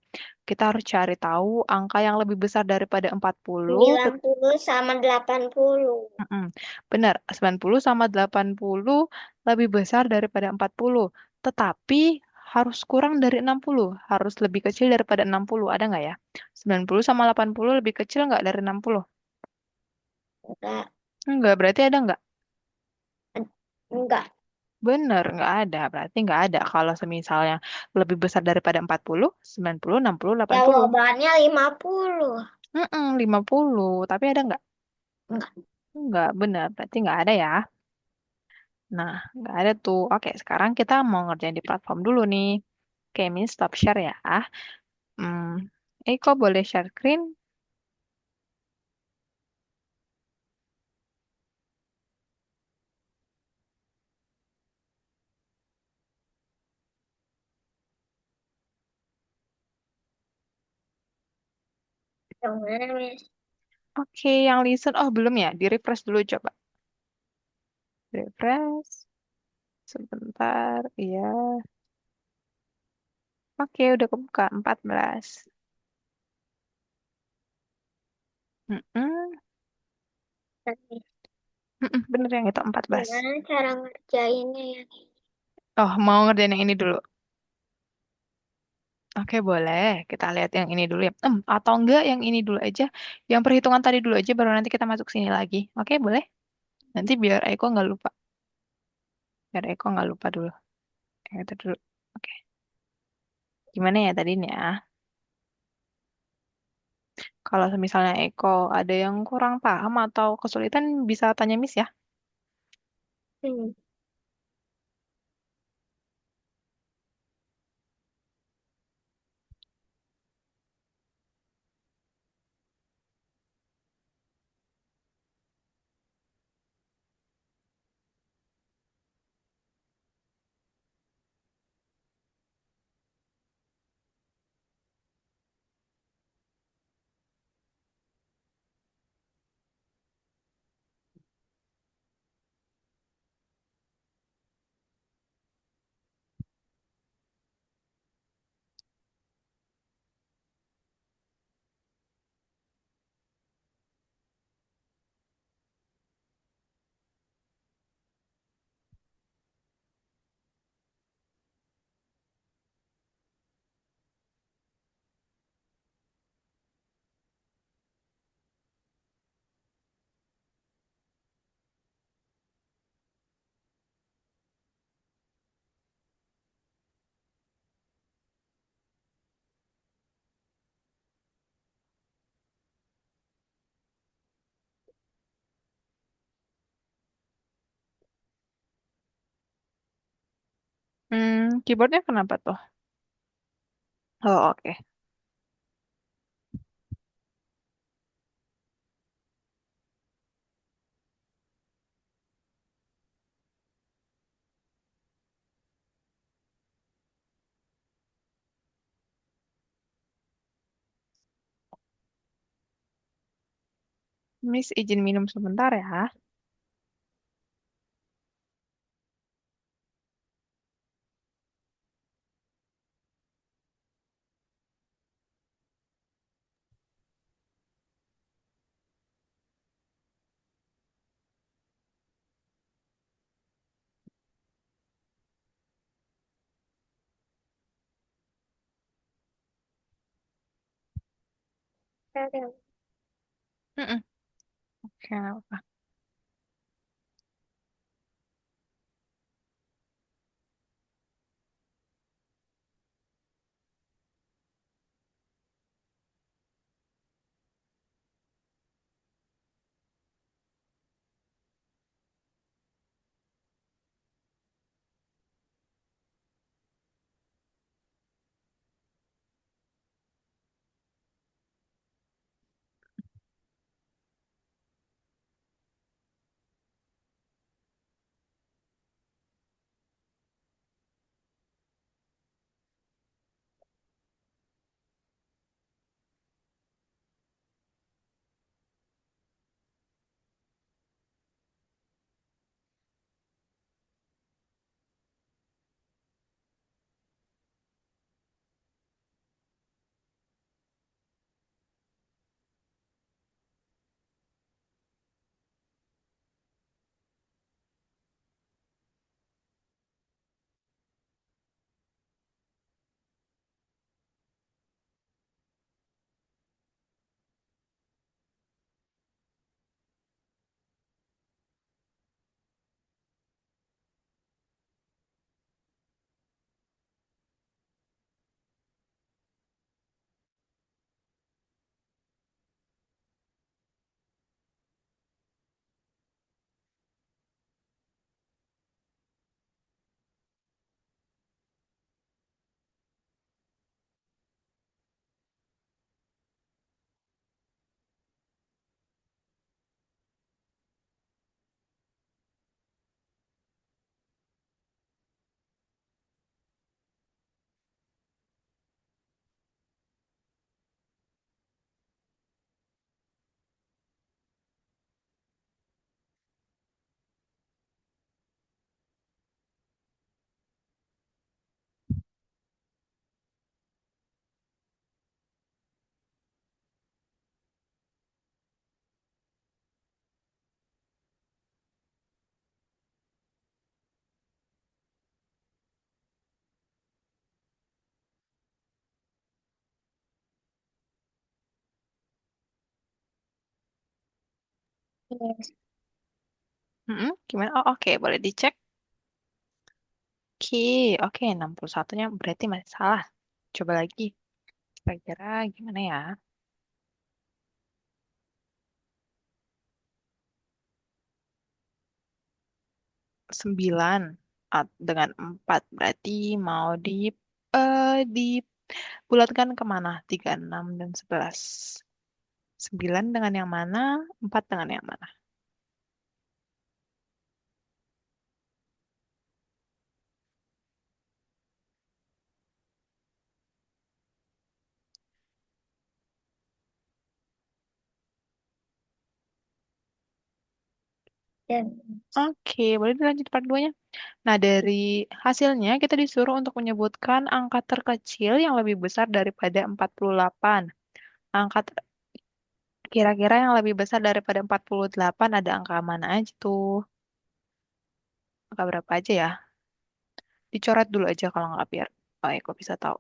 Kita harus cari tahu angka yang lebih besar daripada 40. 90 sama 80. Mm-mm. Benar, 90 sama 80 lebih besar daripada 40. Tetapi harus kurang dari 60. Harus lebih kecil daripada 60. Ada nggak ya? 90 sama 80 lebih kecil nggak dari 60? Enggak. Enggak, berarti ada nggak? Enggak. Bener, nggak ada. Berarti nggak ada. Kalau semisalnya lebih besar daripada 40, 90, 60, 80. Jawabannya 50. 50. Tapi ada nggak? Enggak. Nggak, bener. Berarti nggak ada ya. Nah, nggak ada tuh. Oke, sekarang kita mau ngerjain di platform dulu nih. Oke, Min, stop share ya. Hmm, kok boleh share screen? Yang mana, Miss? Oke, yang listen. Oh, belum ya? Di refresh dulu coba. Refresh. Sebentar. Iya. Oke, udah kebuka. 14. Mm-mm. Bener yang itu 14. Gimana cara ngerjainnya ya? Oh, mau ngerjain yang ini dulu. Oke, boleh. Kita lihat yang ini dulu ya. Atau enggak yang ini dulu aja. Yang perhitungan tadi dulu aja, baru nanti kita masuk sini lagi. Oke, boleh? Nanti biar Eko nggak lupa. Biar Eko nggak lupa dulu. Yang itu dulu. Oke. Gimana ya tadinya? Kalau misalnya Eko ada yang kurang paham atau kesulitan, bisa tanya Miss ya. Hmm. Keyboardnya kenapa tuh? Oh, oke. Miss izin minum sebentar ya. Mm-mm. Oke, apa? Yes. Mm-mm. Gimana? Oh, oke, boleh dicek. Oke, oke, 61-nya berarti masih salah. Coba lagi. Kira-kira gimana ya? 9 dengan 4 berarti mau dibulatkan kemana? 3, 6, dan 11. 9 dengan yang mana? 4 dengan yang mana? Dan Oke, boleh dilanjut part 2-nya. Nah, dari hasilnya kita disuruh untuk menyebutkan angka terkecil yang lebih besar daripada 48. Angka kira-kira yang lebih besar daripada 48 ada angka mana aja tuh? Angka berapa aja ya? Dicoret dulu aja kalau nggak biar. Oh, ya, kok bisa tahu.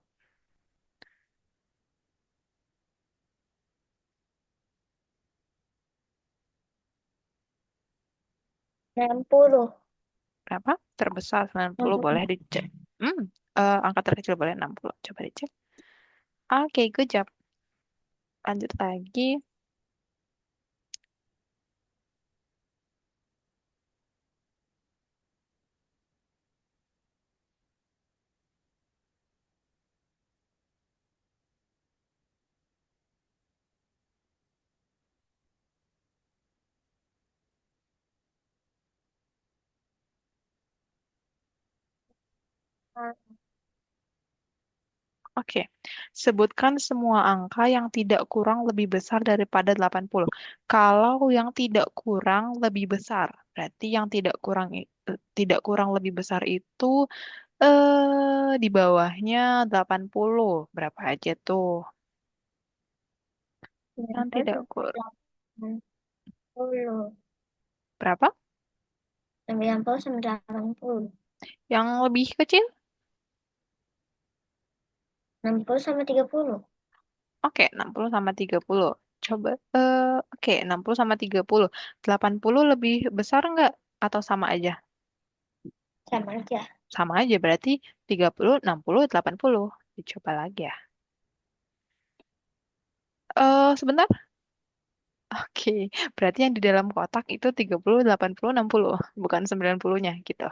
60. Berapa? Terbesar 90 boleh dicek. Hmm, angka terkecil boleh 60. Coba dicek. Oke, good job. Lanjut lagi. Oke, sebutkan semua angka yang tidak kurang lebih besar daripada 80. Kalau yang tidak kurang lebih besar, berarti yang tidak kurang lebih besar itu di bawahnya 80. Berapa aja tuh? Yang tidak kurang 90, berapa? 90 sama 80. Yang lebih kecil? 60 sama 30. Oke, 60 sama 30. Coba oke, 60 sama 30. 80 lebih besar nggak atau sama aja? Sama aja. Sama aja berarti 30, 60, 80. Dicoba lagi ya. Sebentar. Oke, berarti yang di dalam kotak itu 30, 80, 60, bukan 90-nya gitu.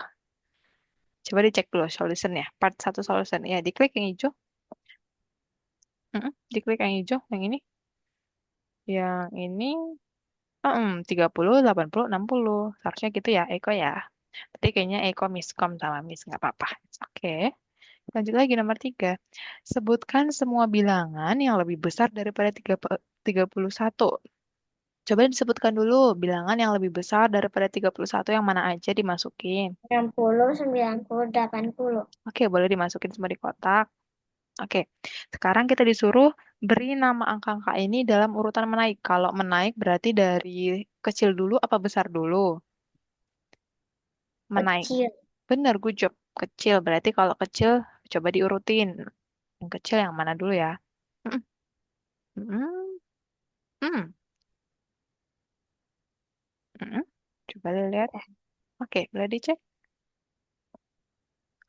Coba dicek dulu solutionnya. Part satu solution. Ya, diklik yang hijau. Diklik yang hijau, yang ini. Yang ini 30, 80, 60. Seharusnya gitu ya, Eko ya. Tapi kayaknya Eko miskom sama Miss, nggak apa-apa. Oke, lanjut lagi nomor 3. Sebutkan semua bilangan yang lebih besar daripada 31. Coba disebutkan dulu bilangan yang lebih besar daripada 31 yang mana aja dimasukin. 60, 90, 80. Oke, boleh dimasukin semua di kotak. Oke, sekarang kita disuruh beri nama angka-angka ini dalam urutan menaik. Kalau menaik berarti dari kecil dulu apa besar dulu? Menaik. Kecil. Bener, good job. Kecil. Berarti kalau kecil, coba diurutin. Yang kecil yang mana dulu ya? Mm, mm, mm, mm. Coba lihat. Oke, boleh dicek.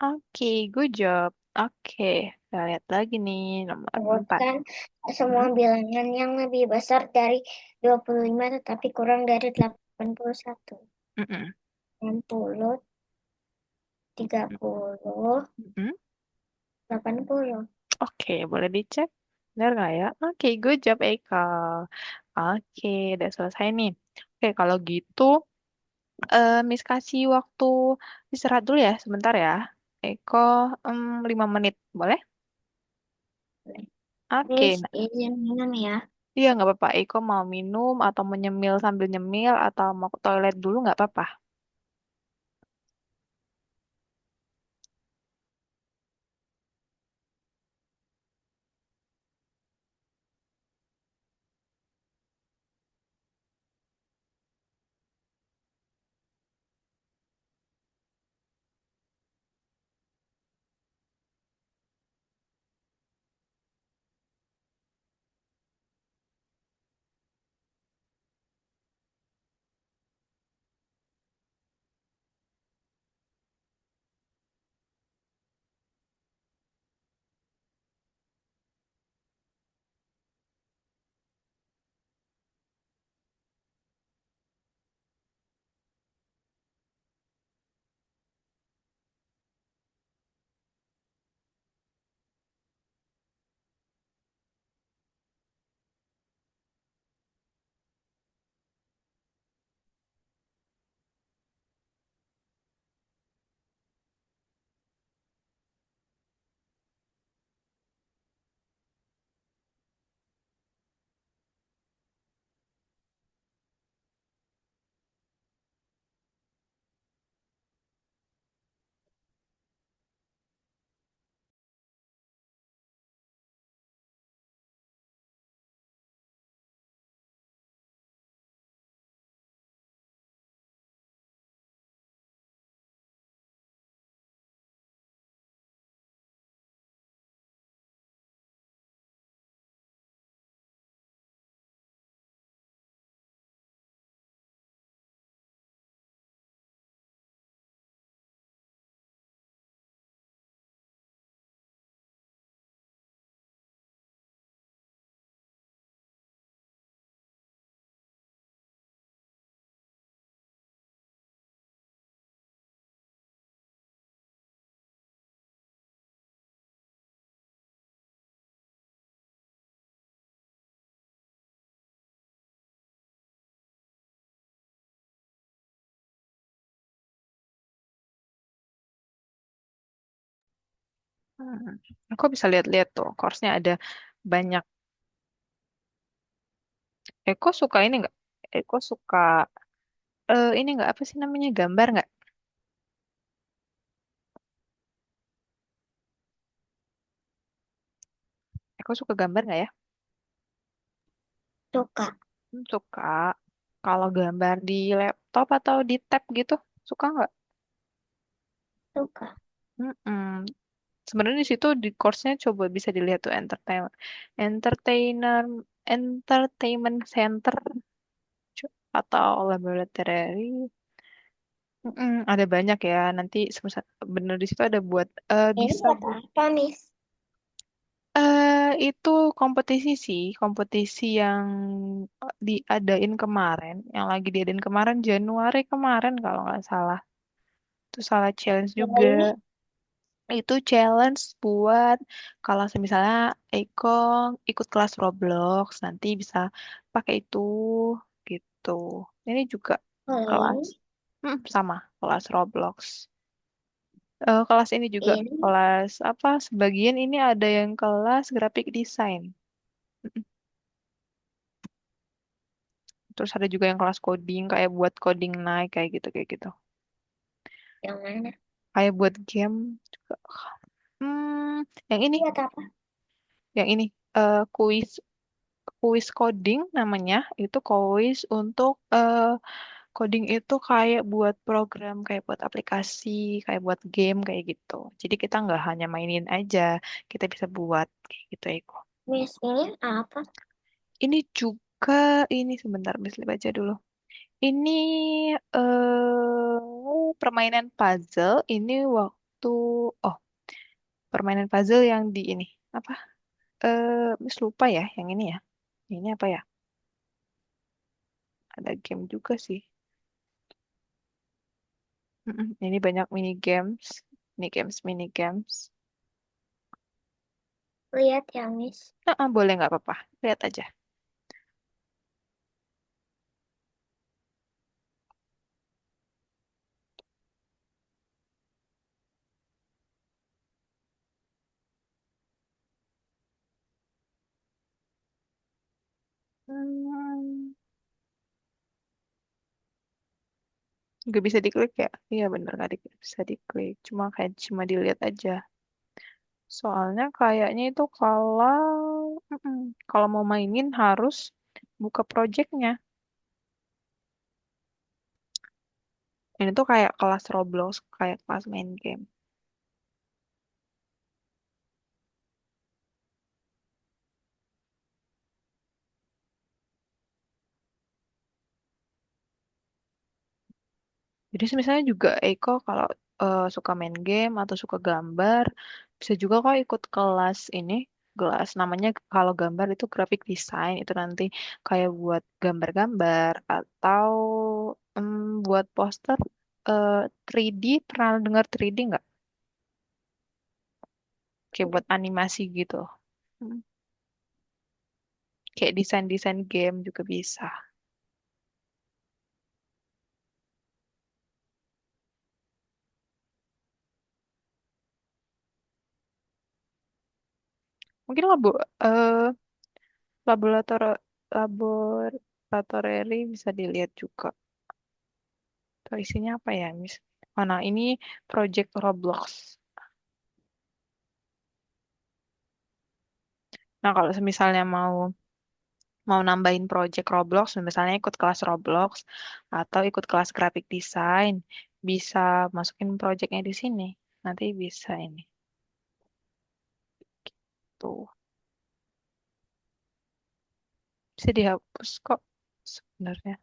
Oke, good job. Oke, kita lihat lagi nih nomor 4. Sebutkan semua Mm, bilangan yang lebih besar dari 25 tetapi kurang dari 81. mm, mm, 60, 30, mm. 80. Oke, boleh dicek. Benar nggak ya? Oke, good job Eka. Oke, udah selesai nih. Oke, kalau gitu, Miss kasih waktu istirahat dulu ya, sebentar ya. Eko, 5 menit, boleh? Oke, Miss, izin minum ya. iya nggak apa-apa. Eko mau minum atau mau nyemil sambil nyemil atau mau ke toilet dulu nggak apa-apa. Hmm. Aku bisa lihat-lihat tuh, course-nya ada banyak. Eko suka ini nggak? Eko suka ini nggak apa sih namanya gambar nggak? Eko suka gambar nggak ya? Suka, Suka. Kalau gambar di laptop atau di tab gitu, suka nggak? suka. Mm-mm. Sebenarnya di situ di course-nya coba bisa dilihat tuh entertainer, entertainment center atau laboratory. Ada banyak ya. Nanti bener di situ ada buat Ini bisa buat buat apa, Miss? itu kompetisi sih, kompetisi yang diadain kemarin, yang lagi diadain kemarin Januari kemarin kalau nggak salah. Itu salah challenge Kalau juga. ini Itu challenge buat kalau misalnya Eko ikut kelas Roblox nanti bisa pakai itu gitu. Ini juga kalau kelas ini sama kelas Roblox. Kelas ini juga ini kelas apa? Sebagian ini ada yang kelas graphic design. Mm-mm. Terus ada juga yang kelas coding kayak buat coding naik kayak gitu. yang mana? Kayak buat game juga. Hmm, yang ini, Buat apa? yang ini kuis kuis coding namanya. Itu kuis untuk coding itu kayak buat program, kayak buat aplikasi, kayak buat game kayak gitu. Jadi kita nggak hanya mainin aja, kita bisa buat kayak gitu Eko. Miss, ini apa? Ini juga ini sebentar, bisa baca dulu. Ini permainan puzzle. Ini waktu oh permainan puzzle yang di ini apa? Miss lupa ya, yang ini ya. Ini apa ya? Ada game juga sih. Ini banyak mini games. Lihat ya, Miss. Boleh nggak apa-apa. Lihat aja. Hmm, nggak bisa diklik ya? Iya bener nggak bisa diklik. Cuma dilihat aja. Soalnya kayaknya itu kalau mau mainin harus buka projectnya. Ini tuh kayak kelas Roblox, kayak kelas main game. Jadi misalnya juga Eko kalau suka main game atau suka gambar, bisa juga kok ikut kelas ini, kelas namanya kalau gambar itu graphic design, itu nanti kayak buat gambar-gambar atau buat poster eh, 3D, pernah dengar 3D nggak? Kayak buat animasi gitu. Hmm, Kayak desain-desain game juga bisa. Mungkin eh, laborator laboratorium bisa dilihat juga. Tuh isinya apa ya, Miss? Oh, nah, ini project Roblox. Nah, kalau misalnya mau mau nambahin project Roblox, misalnya ikut kelas Roblox atau ikut kelas graphic design, bisa masukin projectnya di sini. Nanti bisa ini. Tuh, bisa dihapus kok sebenarnya.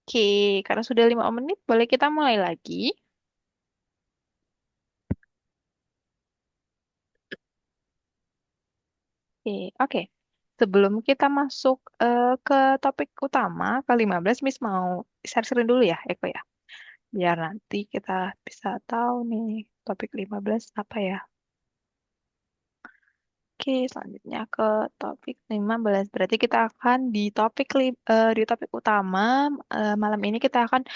Oke, karena sudah 5 menit, boleh kita mulai lagi? Oke. Sebelum kita masuk ke topik utama, ke 15, Miss mau share-share dulu ya, Eko ya. Biar nanti kita bisa tahu nih topik 15 apa ya. Oke, selanjutnya ke topik 15. Berarti kita akan di topik utama malam ini kita akan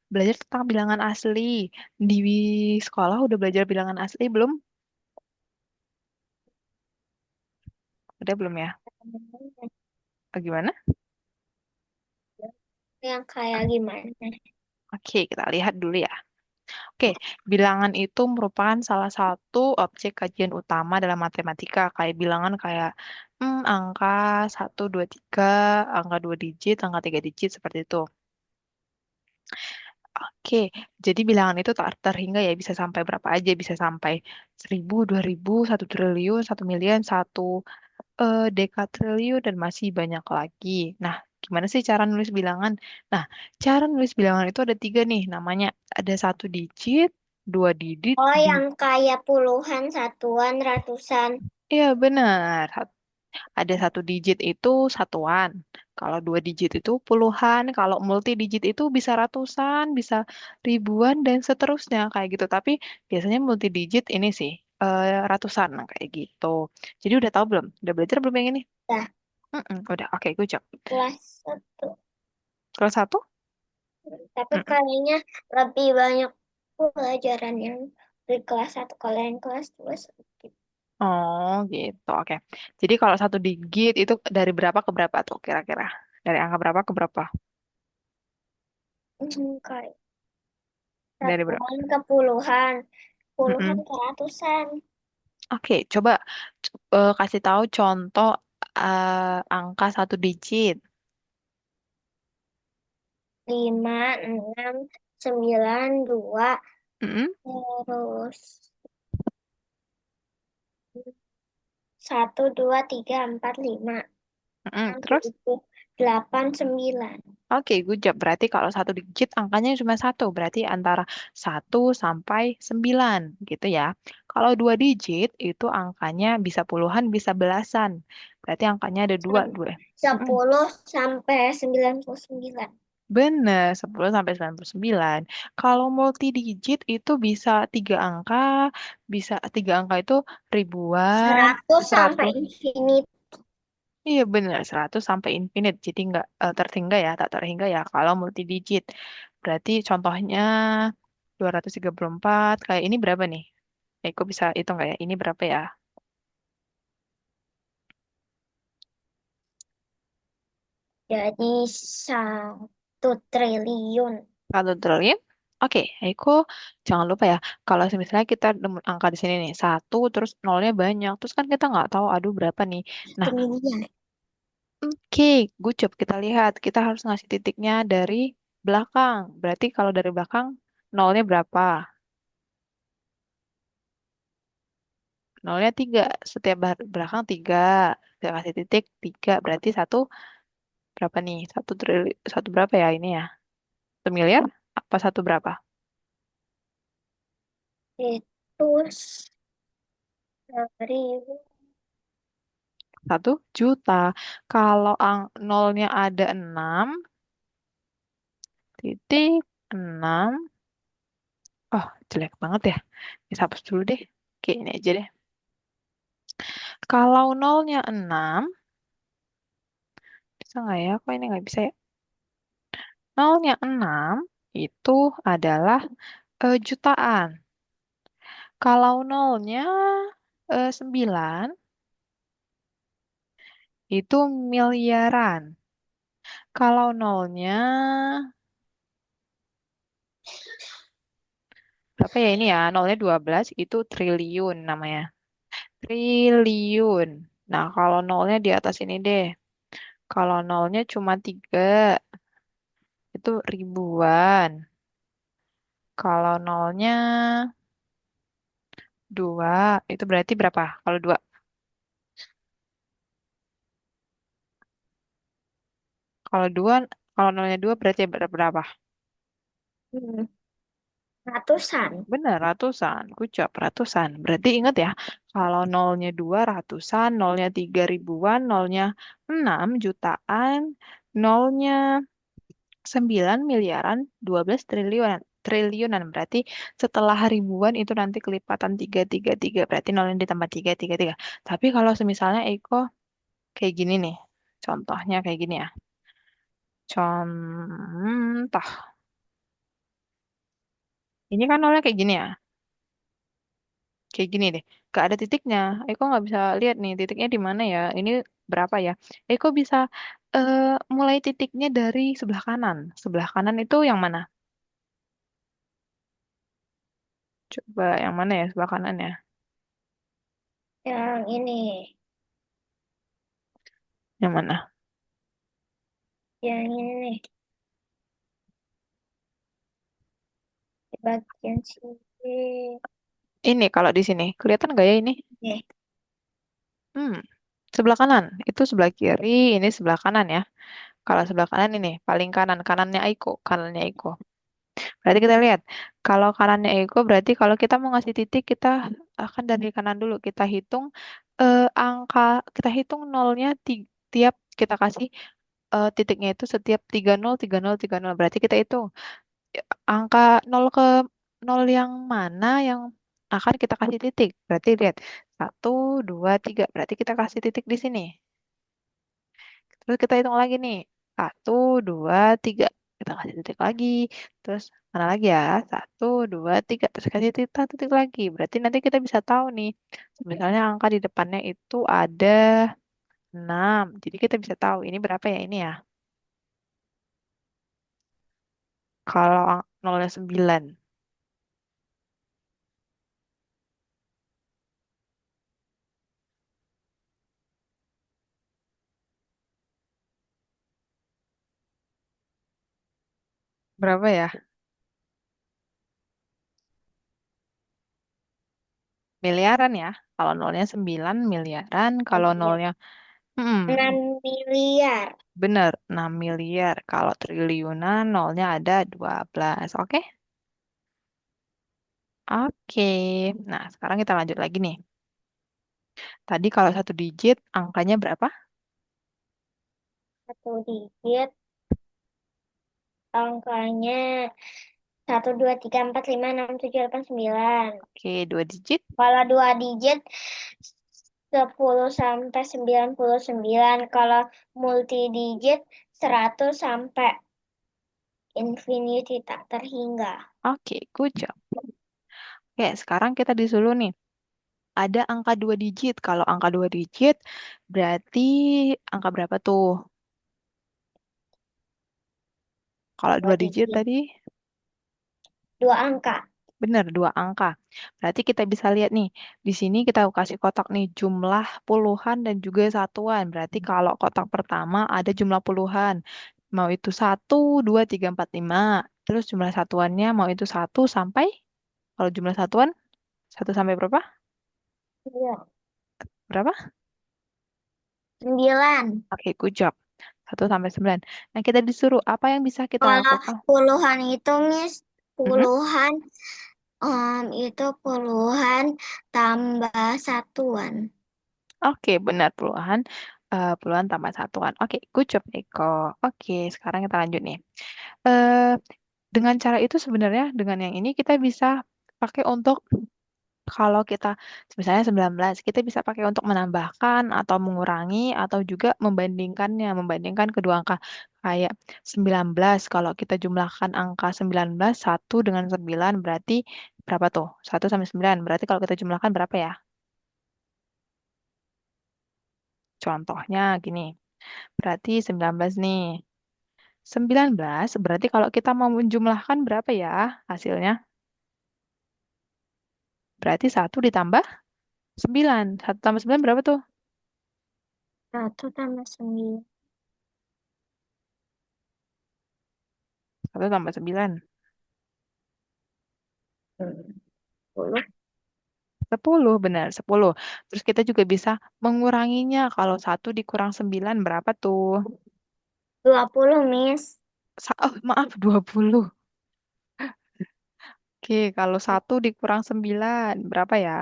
belajar tentang bilangan asli. Di sekolah udah belajar bilangan asli belum? Udah belum ya? Gimana? Yang kayak gimana? Oke, kita lihat dulu ya. Oke, bilangan itu merupakan salah satu objek kajian utama dalam matematika. Kayak bilangan kayak angka 1, 2, 3, angka 2 digit, angka 3 digit, seperti itu. Oke, jadi bilangan itu tak terhingga ya, bisa sampai berapa aja, bisa sampai 1.000, 2.000, 1 triliun, 1 miliar, dekatriliun, dan masih banyak lagi. Nah, gimana sih cara nulis bilangan? Nah, cara nulis bilangan itu ada tiga nih, namanya ada 1 digit, 2 digit, Oh, yang kayak puluhan, satuan, ratusan. iya benar. Ada 1 digit itu satuan. Kalau 2 digit itu puluhan. Kalau multi digit itu bisa ratusan, bisa ribuan, dan seterusnya kayak gitu. Tapi biasanya multi digit ini sih ratusan kayak gitu. Jadi udah tahu belum? Udah belajar belum yang ini? Nah, Udah. Oke, good job. kelas satu. Kelas satu? Tapi Mm-mm. kayaknya lebih banyak pelajaran yang di kelas satu. Kalau yang kelas dua sedikit. Oh, gitu. Oke. Jadi kalau 1 digit itu dari berapa ke berapa tuh kira-kira? Dari angka berapa ke berapa? Kayak Dari berapa? satuan ke puluhan, puluhan Mm-mm. ke ratusan. Oke, coba kasih tahu contoh angka 1 digit. 5, 6, 9, 2, Mm-mm. terus 1, 2, 3, 4, 5, Mm-mm. 6, Terus? 7, 8, 9. Oke, good job. Berarti kalau 1 digit angkanya cuma satu, berarti antara 1 sampai 9, gitu ya. Kalau 2 digit itu angkanya bisa puluhan, bisa belasan. Berarti angkanya ada dua, dua. Mm-mm. 10 sampai 99. Bener, 10 sampai 99. Kalau multi digit itu bisa 3 angka, bisa 3 angka itu ribuan, 100 sampai 100. infinite. Iya benar, 100 sampai infinite. Jadi nggak terhingga ya, tak terhingga ya kalau multi digit. Berarti contohnya 234, kayak ini berapa nih? Kok bisa hitung nggak ya? Ini berapa ya? Jadi 1 triliun. 1 triliun? Oke, Eko jangan lupa ya, kalau misalnya kita nemu angka di sini nih, satu terus nolnya banyak, terus kan kita nggak tahu, aduh berapa nih. Satu Nah, miliar. oke, good job. Kita lihat, kita harus ngasih titiknya dari belakang. Berarti kalau dari belakang, nolnya berapa? Nolnya 3. Setiap belakang 3. Kita kasih titik 3. Berarti satu berapa nih? 1 triliun. Satu berapa ya ini ya? 1 miliar? Apa satu berapa? Itu 1.000. 1 juta. Kalau nolnya ada 6, titik 6. Oh, jelek banget ya. Bisa hapus dulu deh. Oke, ini aja deh. Kalau nolnya 6, bisa nggak ya? Kok ini nggak bisa ya? Nolnya 6 itu adalah jutaan. Kalau nolnya 9 itu miliaran. Kalau nolnya berapa ya ini ya? Nolnya 12 itu triliun namanya. Triliun. Nah, kalau nolnya di atas ini deh. Kalau nolnya cuma 3 itu ribuan. Kalau nolnya 2 itu berarti berapa? Kalau 2. Kalau 2, kalau nolnya 2 berarti berapa? Hmm, Ratusan. Benar, ratusan. Kucap, ratusan. Berarti ingat ya, kalau nolnya 2 ratusan, nolnya 3 ribuan, nolnya 6 jutaan, nolnya 9 miliaran, 12 triliunan. triliunan. Berarti setelah ribuan itu nanti kelipatan 3 3 3. Berarti nolnya ditambah 3 3 3. Tapi kalau semisalnya Eko kayak gini nih. Contohnya kayak gini ya. Contoh. Ini kan nolnya kayak gini ya. Kayak gini deh. Gak ada titiknya. Eko nggak bisa lihat nih titiknya di mana ya. Ini berapa ya? Eko bisa eh, mulai titiknya dari sebelah kanan. Sebelah kanan itu yang mana? Coba yang mana ya sebelah kanan ya? Yang ini, Yang mana? yang ini nih, di bagian sini. Ini kalau di sini. Kelihatan nggak ya ini? Nih, Hmm. Sebelah kanan. Itu sebelah kiri. Ini sebelah kanan ya. Kalau sebelah kanan ini. Paling kanan. Kanannya Aiko. Kanannya Aiko. Berarti kita lihat. Kalau kanannya Ego berarti kalau kita mau ngasih titik kita akan dari kanan dulu. Kita hitung angka, kita hitung nolnya tiap kita kasih titiknya itu setiap 30 30 30. Berarti kita hitung angka nol ke nol yang mana yang akan kita kasih titik. Berarti lihat 1 2 3. Berarti kita kasih titik di sini. Terus kita hitung lagi nih. 1 2 3. Kita kasih titik lagi. Terus mana lagi ya? 1 2 3. Terus kasih titik, titik lagi. Berarti nanti kita bisa tahu nih. Misalnya angka di depannya itu ada 6. Jadi kita bisa tahu ini berapa ya ini ya. Kalau nolnya 9. Berapa ya? Miliaran ya. Kalau nolnya 9 miliaran. Kalau ya, nolnya 6 miliar. bener 6 miliar. Kalau triliunan nolnya ada 12. Oke? Oke. Nah, sekarang kita lanjut lagi nih. Tadi kalau satu digit, angkanya berapa? Satu digit, angkanya 1 2 3 4 5 6 7 8 9. Oke, dua digit. Kalau dua digit, 10 sampai 99. Kalau multi digit, 100 sampai infinity tak terhingga. Oke, good job. Oke, sekarang kita disuruh nih. Ada angka dua digit. Kalau angka dua digit, berarti angka berapa tuh? Kalau Dua dua digit digit, tadi, dua angka. benar, dua angka. Berarti kita bisa lihat nih. Di sini kita kasih kotak nih, jumlah puluhan dan juga satuan. Berarti kalau kotak pertama ada jumlah puluhan. Mau itu 1 2 3 4 5. Terus jumlah satuannya mau itu satu sampai, kalau jumlah satuan, satu sampai berapa? Iya. Berapa? 9. Oke, good job. 1 sampai 9. Nah, kita disuruh apa yang bisa kita Kalau lakukan? puluhan itu, Miss, Mhm. puluhan, itu puluhan tambah satuan. Oke, benar puluhan. Puluhan tambah satuan. Oke, good job, Eko. Oke, sekarang kita lanjut nih. Eh, dengan cara itu sebenarnya, dengan yang ini kita bisa pakai untuk kalau kita misalnya 19, kita bisa pakai untuk menambahkan atau mengurangi atau juga membandingkannya, membandingkan kedua angka. Kayak 19, kalau kita jumlahkan angka 19, 1 dengan 9 berarti berapa tuh? 1 sampai 9, berarti kalau kita jumlahkan berapa ya? Contohnya gini, berarti 19 nih. 19 berarti kalau kita mau menjumlahkan berapa ya hasilnya? Berarti 1 ditambah 9. 1 tambah 9 berapa tuh? 1 tambah 9. 1 tambah 9. 10. 10, benar, 10. Terus kita juga bisa menguranginya. Kalau 1 dikurang 9 berapa tuh? 20, Miss. Oh, maaf, 20. Oke, kalau 1 dikurang 9 berapa ya?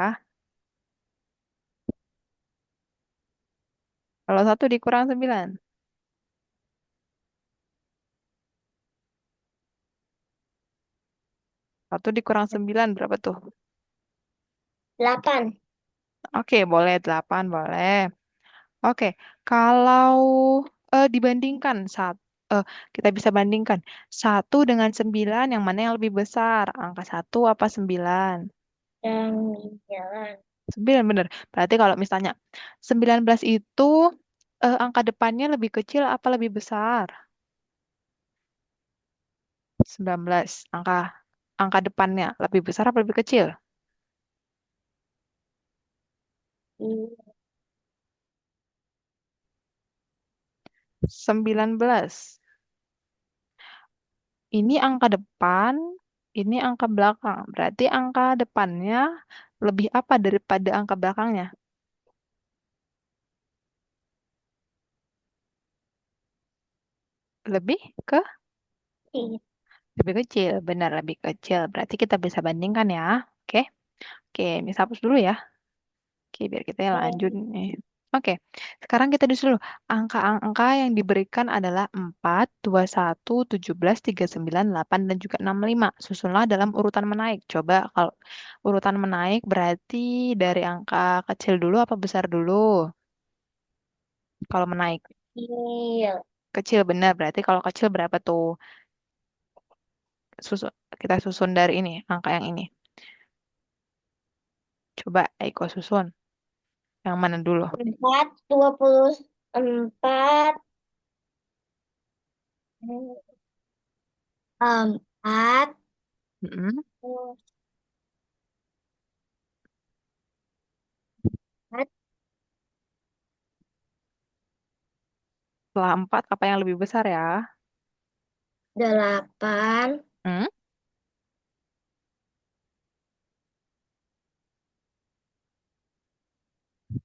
Kalau 1 dikurang 9. Satu dikurang 9 berapa tuh? 8. Oke, boleh 8, boleh. Oke, kalau dibandingkan kita bisa bandingkan 1 dengan 9 yang mana yang lebih besar? Angka 1 apa 9? Dan jalan. 9 bener. Berarti kalau misalnya 19 itu angka depannya lebih kecil apa lebih besar? 19. Angka depannya lebih besar apa lebih kecil? 19. Ini angka depan, ini angka belakang. Berarti angka depannya lebih apa daripada angka belakangnya? Lebih ke lebih kecil. Benar, lebih kecil. Berarti kita bisa bandingkan ya. Oke. Oke, ini hapus dulu ya. Oke, biar kita lanjut nih. Oke, sekarang kita dulu. Angka-angka yang diberikan adalah 4, 21, 17, 39, 8, dan juga 65. Susunlah dalam urutan menaik. Coba kalau urutan menaik berarti dari angka kecil dulu apa besar dulu? Kalau menaik. Iya. Kecil benar, berarti kalau kecil berapa tuh? Susun, kita susun dari ini, angka yang ini. Coba Eko susun. Yang mana dulu? 4, 24, 4, Mm-mm. Setelah 4, apa yang lebih besar ya? 8, Hmm?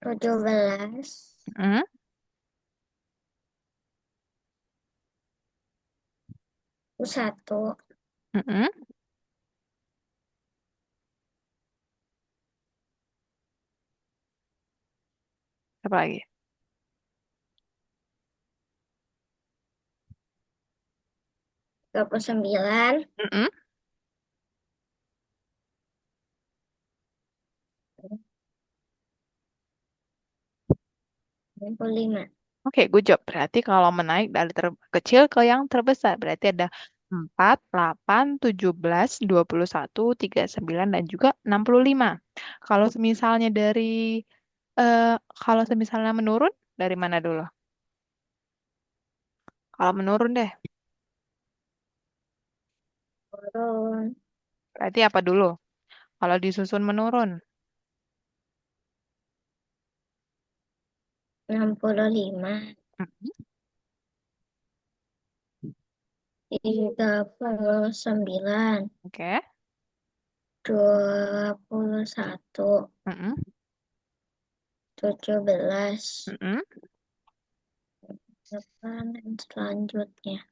17, Hmm? 1, Mm-mm. 'Apa lagi? 29, Mm-mm. 25. Oke, good job. Berarti kalau menaik dari terkecil ke yang terbesar, berarti ada 4, 8, 17, 21, 39, dan juga 65. Kalau misalnya eh, kalau misalnya menurun, dari mana dulu? Kalau menurun deh, Turun. berarti apa dulu? Kalau disusun menurun. 65, Mm-mm. 39, Oke. 21, Mm-mm. 17, Mm-mm. depan dan selanjutnya.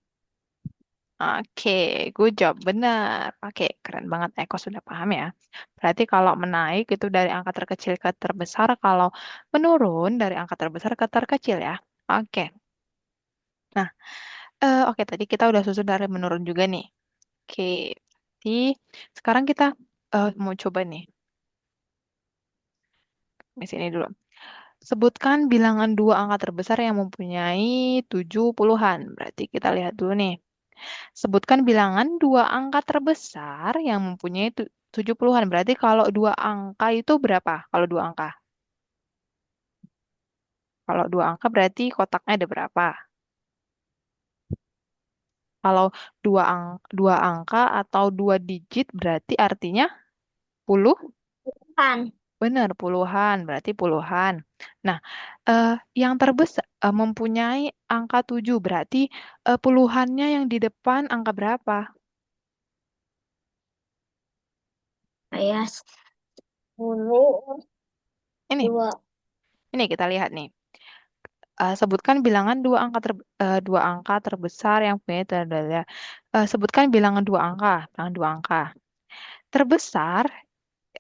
Oke, good job. Benar. Oke, keren banget. Eko sudah paham ya. Berarti kalau menaik itu dari angka terkecil ke terbesar, kalau menurun dari angka terbesar ke terkecil ya. Oke. Nah, oke tadi kita udah susun dari menurun juga nih. Oke. Jadi sekarang kita mau coba nih. Di sini dulu. Sebutkan bilangan dua angka terbesar yang mempunyai 70-an. Berarti kita lihat dulu nih. Sebutkan bilangan dua angka terbesar yang mempunyai 70-an. Berarti kalau dua angka itu berapa? Kalau dua angka. Kalau dua angka berarti kotaknya ada berapa? Kalau dua angka atau dua digit berarti artinya puluh. Kan, Benar, puluhan. Berarti puluhan. Nah, eh, yang terbesar mempunyai angka 7. Berarti puluhannya yang di depan angka berapa? saya 10, Ini, 2. ini kita lihat nih. Sebutkan bilangan dua angka terbesar yang punya tanda. Sebutkan bilangan dua angka. Terbesar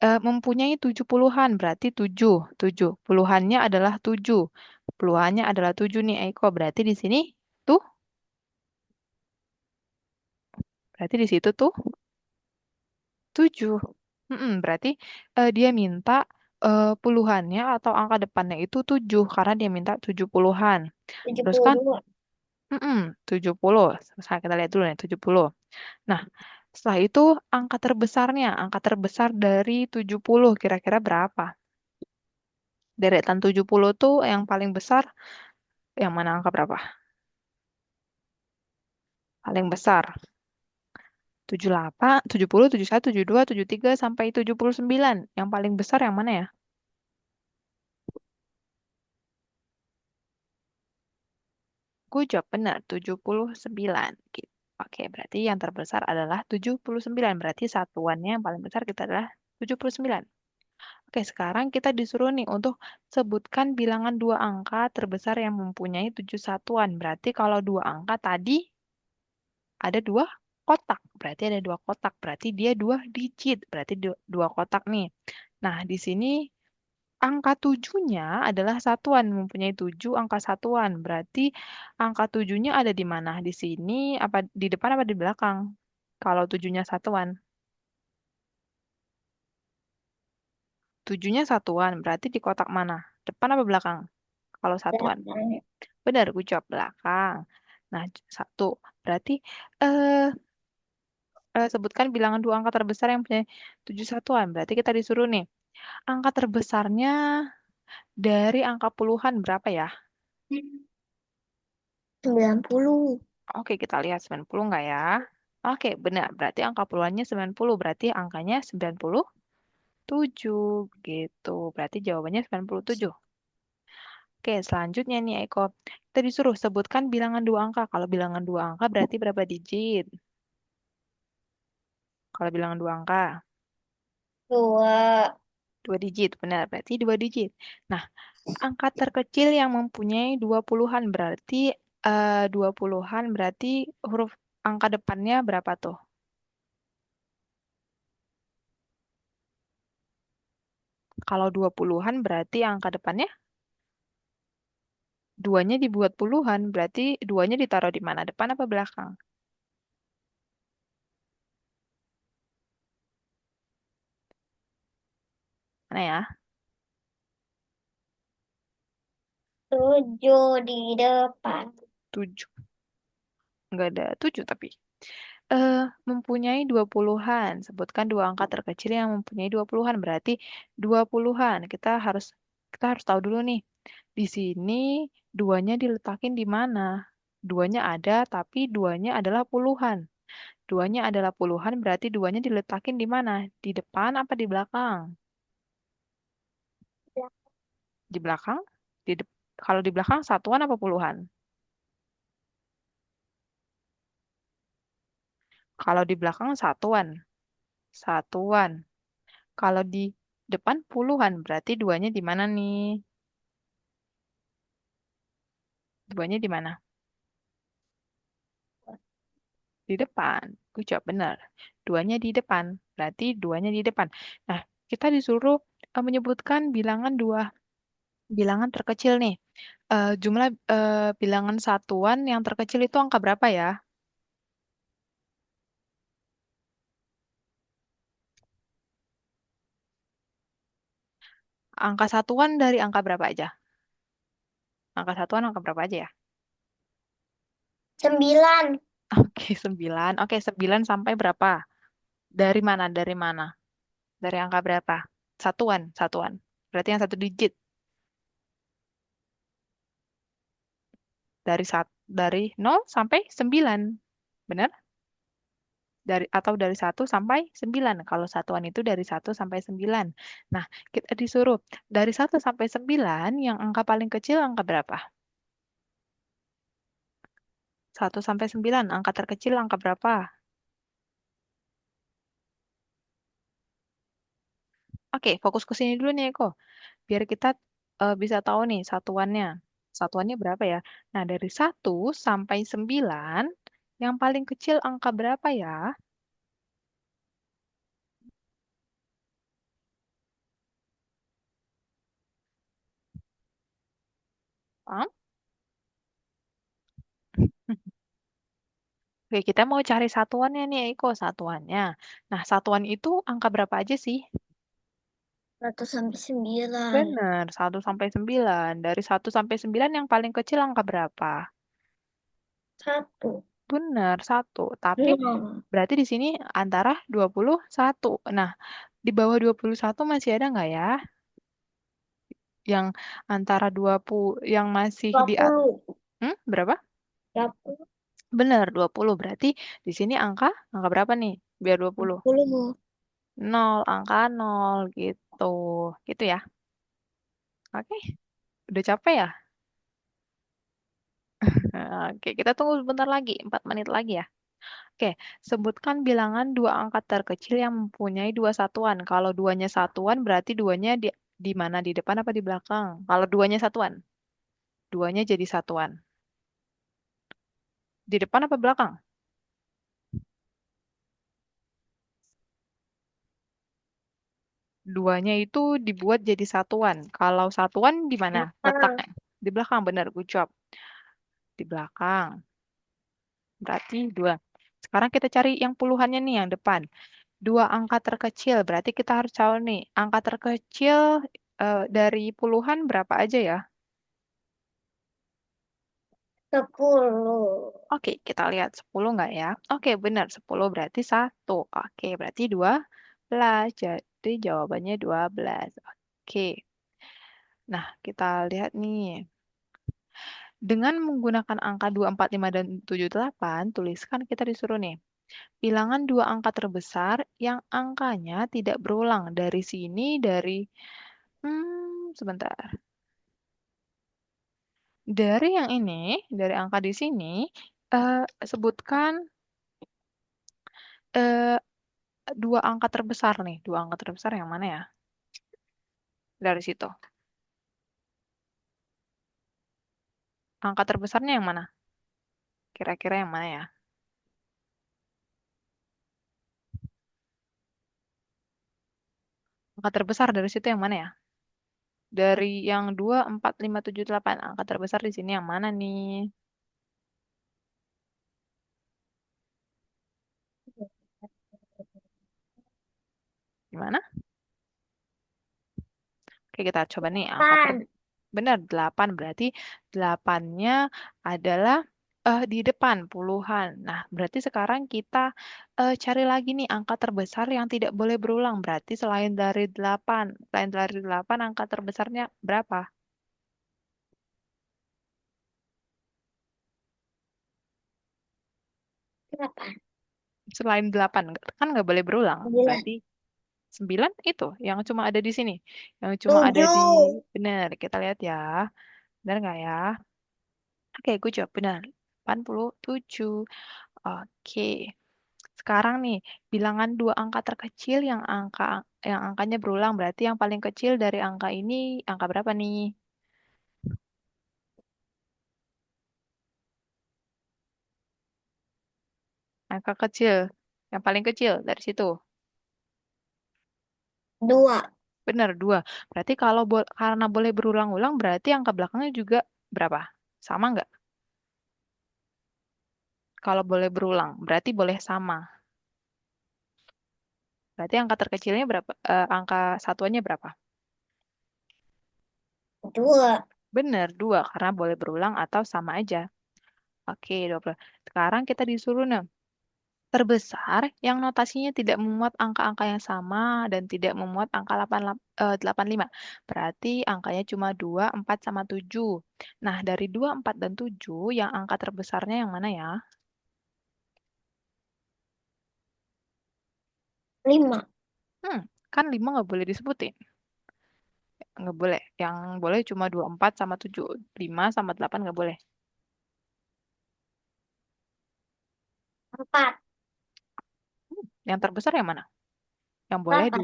mempunyai 70-an, berarti 7. 7. Puluhannya adalah 7. Puluhannya adalah 7 nih, Eko. Tuh, berarti di situ tuh 7. Berarti dia minta puluhannya atau angka depannya itu 7 karena dia minta 70-an. tujuh Terus puluh kan, dua 70. Sekarang kita lihat dulu nih, 70. Nah, setelah itu angka terbesarnya, angka terbesar dari 70 kira-kira berapa? Deretan 70 tuh yang paling besar, yang mana angka berapa? Paling besar. 78, 70, 71, 72, 73, sampai 79. Yang paling besar yang mana ya? Gue jawab benar, 79. Gitu. Oke, berarti yang terbesar adalah 79. Berarti satuannya yang paling besar kita adalah 79. Oke, sekarang kita disuruh nih untuk sebutkan bilangan dua angka terbesar yang mempunyai 7 satuan. Berarti kalau dua angka tadi ada dua kotak. Berarti ada dua kotak. Berarti dia dua digit. Berarti dua kotak nih. Nah, di sini angka tujuhnya adalah satuan, mempunyai 7 angka satuan. Berarti angka tujuhnya ada di mana? Di sini, apa di depan apa di belakang? Kalau tujuhnya satuan. Tujuhnya satuan, berarti di kotak mana? Depan apa belakang? Kalau satuan. delapan. Benar, gue jawab belakang. Nah, satu. Berarti eh, sebutkan bilangan dua angka terbesar yang punya 7 satuan. Berarti kita disuruh nih, angka terbesarnya dari angka puluhan berapa ya? 90. Oke, kita lihat 90 nggak ya? Oke, benar. Berarti angka puluhannya 90. Berarti angkanya 97 gitu. Berarti jawabannya 97. Oke, selanjutnya nih Eko. Kita disuruh sebutkan bilangan dua angka. Kalau bilangan dua angka berarti berapa digit? Kalau bilangan dua angka, Dua. dua digit. Benar, berarti dua digit. Nah, angka terkecil yang mempunyai dua puluhan berarti dua puluhan berarti huruf angka depannya berapa tuh? Kalau dua puluhan berarti angka depannya duanya dibuat puluhan, berarti duanya ditaruh di mana? Depan apa belakang? Mana ya? 7 di depan. Tujuh. Nggak ada tujuh tapi. Eh, mempunyai dua puluhan. Sebutkan dua angka terkecil yang mempunyai dua puluhan. Berarti dua puluhan. Kita harus tahu dulu nih. Di sini duanya diletakin di mana? Duanya ada, tapi duanya adalah puluhan. Duanya adalah puluhan, berarti duanya diletakin di mana? Di depan apa di belakang? Di belakang? Kalau di belakang satuan apa puluhan? Kalau di belakang satuan. Satuan. Kalau di depan puluhan, berarti duanya di mana nih? Duanya di mana? Di depan. Gue jawab benar. Duanya di depan. Berarti duanya di depan. Nah, kita disuruh menyebutkan bilangan dua bilangan terkecil nih. Jumlah bilangan satuan yang terkecil itu angka berapa ya? Angka satuan dari angka berapa aja? Angka satuan angka berapa aja ya? 9. Oke, 9. Oke, 9 sampai berapa? Dari mana? Dari mana? Dari angka berapa? Satuan, satuan. Berarti yang satu digit. Dari 0 sampai 9. Benar? Dari 1 sampai 9. Kalau satuan itu dari 1 sampai 9. Nah, kita disuruh dari 1 sampai 9 yang angka paling kecil angka berapa? 1 sampai 9 angka terkecil angka berapa? Oke, fokus ke sini dulu nih, Eko. Biar kita bisa tahu nih satuannya. Satuannya berapa ya? Nah, dari 1 sampai 9, yang paling kecil angka berapa ya? Paham? Oke, kita mau cari satuannya nih, Eko, satuannya. Nah, satuan itu angka berapa aja sih? 1 sampai 9. Benar, 1 sampai 9. Dari 1 sampai 9 yang paling kecil angka berapa? 1. Benar, 1. Tapi Nol. berarti di sini antara 21. Nah, di bawah 21 masih ada nggak ya? Yang antara 20, yang masih dua di... puluh Berapa? 20. Benar, 20. Berarti di sini angka berapa nih? Biar 20. 20. Nol, angka nol gitu. Gitu ya. Oke, udah capek ya? Oke, kita tunggu sebentar lagi, 4 menit lagi ya. Oke, sebutkan bilangan dua angka terkecil yang mempunyai dua satuan. Kalau duanya satuan, berarti duanya di mana? Di depan apa di belakang? Kalau duanya satuan, duanya jadi satuan. Di depan apa belakang? Duanya itu dibuat jadi satuan. Kalau satuan di mana Belakang. letaknya? Di belakang, benar. Good job. Di belakang. Berarti dua. Sekarang kita cari yang puluhannya nih, yang depan. Dua angka terkecil, berarti kita harus tahu nih, angka terkecil dari puluhan berapa aja ya? 10. Oke, kita lihat 10 nggak ya? Oke, benar. 10 berarti satu. Oke, berarti 12. Jadi jawabannya 12. Oke. Nah, kita lihat nih. Dengan menggunakan angka 2, 4, 5, dan 7, 8, tuliskan kita disuruh nih. Bilangan dua angka terbesar yang angkanya tidak berulang. Dari sini, sebentar. Dari yang ini, dari angka di sini, eh, sebutkan eh, dua angka terbesar nih. Dua angka terbesar yang mana ya? Dari situ. Angka terbesarnya yang mana? Kira-kira yang mana ya? Angka terbesar dari situ yang mana ya? Dari yang 2, 4, 5, 7, 8. Angka terbesar di sini yang mana nih? Gimana? Oke, kita coba nih angka ter... 8. Benar, 8. Berarti 8-nya adalah di depan puluhan. Nah, berarti sekarang kita cari lagi nih angka terbesar yang tidak boleh berulang. Berarti selain dari 8, selain dari 8, angka terbesarnya berapa? 8. Selain 8, kan nggak boleh berulang. 9. Berarti 9 itu yang cuma ada di sini. Yang cuma ada di... 7. Benar, kita lihat ya. Benar nggak ya? Oke, gue jawab benar. 87. Oke. Sekarang nih, bilangan dua angka terkecil yang angkanya berulang, berarti yang paling kecil dari angka ini angka berapa nih? Angka kecil. Yang paling kecil dari situ. 2. Benar, dua. Berarti kalau karena boleh berulang-ulang, berarti angka belakangnya juga berapa? Sama nggak? Kalau boleh berulang, berarti boleh sama. Berarti angka terkecilnya berapa? Angka satuannya berapa? 2. Benar, dua. Karena boleh berulang atau sama aja. Oke, 20. Sekarang kita disuruh nih, terbesar yang notasinya tidak memuat angka-angka yang sama dan tidak memuat angka 85. Berarti angkanya cuma 2, 4, sama 7. Nah, dari 2, 4, dan 7, yang angka terbesarnya yang mana ya? 5. Hmm, kan 5 nggak boleh disebutin. Nggak boleh. Yang boleh cuma 2, 4, sama 7. 5 sama 8 nggak boleh. 4. Yang terbesar yang mana? Yang boleh 8.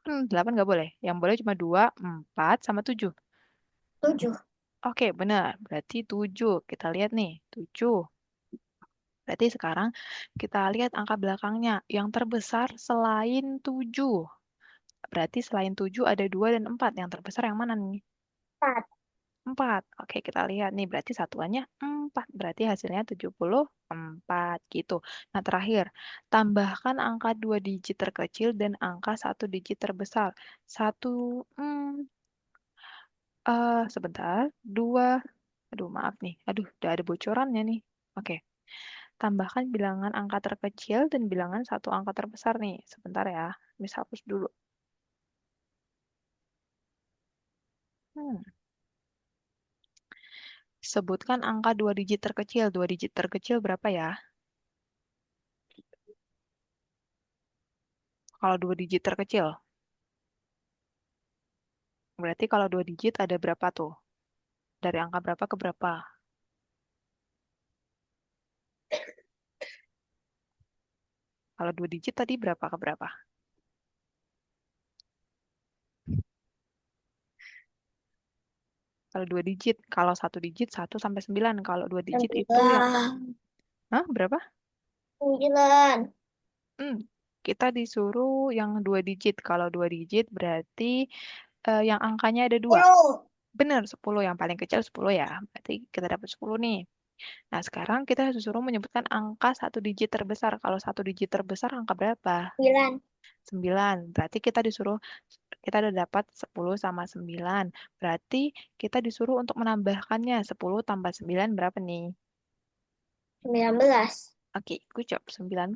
kan 8 nggak boleh. Yang boleh cuma 2, 4, sama 7. 7. Oke, benar. Berarti 7. Kita lihat nih. 7. Berarti sekarang kita lihat angka belakangnya. Yang terbesar selain 7. Berarti selain 7 ada 2 dan 4. Yang terbesar yang mana nih? 4. 4. Oke, kita lihat nih. Berarti satuannya 4. Berarti hasilnya 74 gitu. Nah, terakhir. Tambahkan angka 2 digit terkecil dan angka 1 digit terbesar. Satu, sebentar. Dua, aduh maaf nih. Aduh, udah ada bocorannya nih. Oke. Tambahkan bilangan angka terkecil dan bilangan satu angka terbesar nih. Sebentar ya. Bisa hapus dulu. Hmm. Sebutkan angka 2 digit terkecil. 2 digit terkecil berapa ya? Kalau 2 digit terkecil. Berarti kalau 2 digit ada berapa tuh? Dari angka berapa ke berapa? Kalau 2 digit tadi berapa ke berapa? Kalau 2 digit, kalau 1 digit 1 sampai 9. Kalau 2 digit itu yang, 9. hah, berapa? 9. Hmm, kita disuruh yang 2 digit. Kalau 2 digit berarti yang angkanya ada 2. 10. Benar, 10. Yang paling kecil 10 ya. Berarti kita dapat 10 nih. Nah, sekarang kita disuruh menyebutkan angka 1 digit terbesar. Kalau 1 digit terbesar angka berapa? 9. 9. Berarti kita udah dapat 10 sama 9. Berarti kita disuruh untuk menambahkannya. 10 tambah 9 berapa nih? 19. Oke, good job. 19.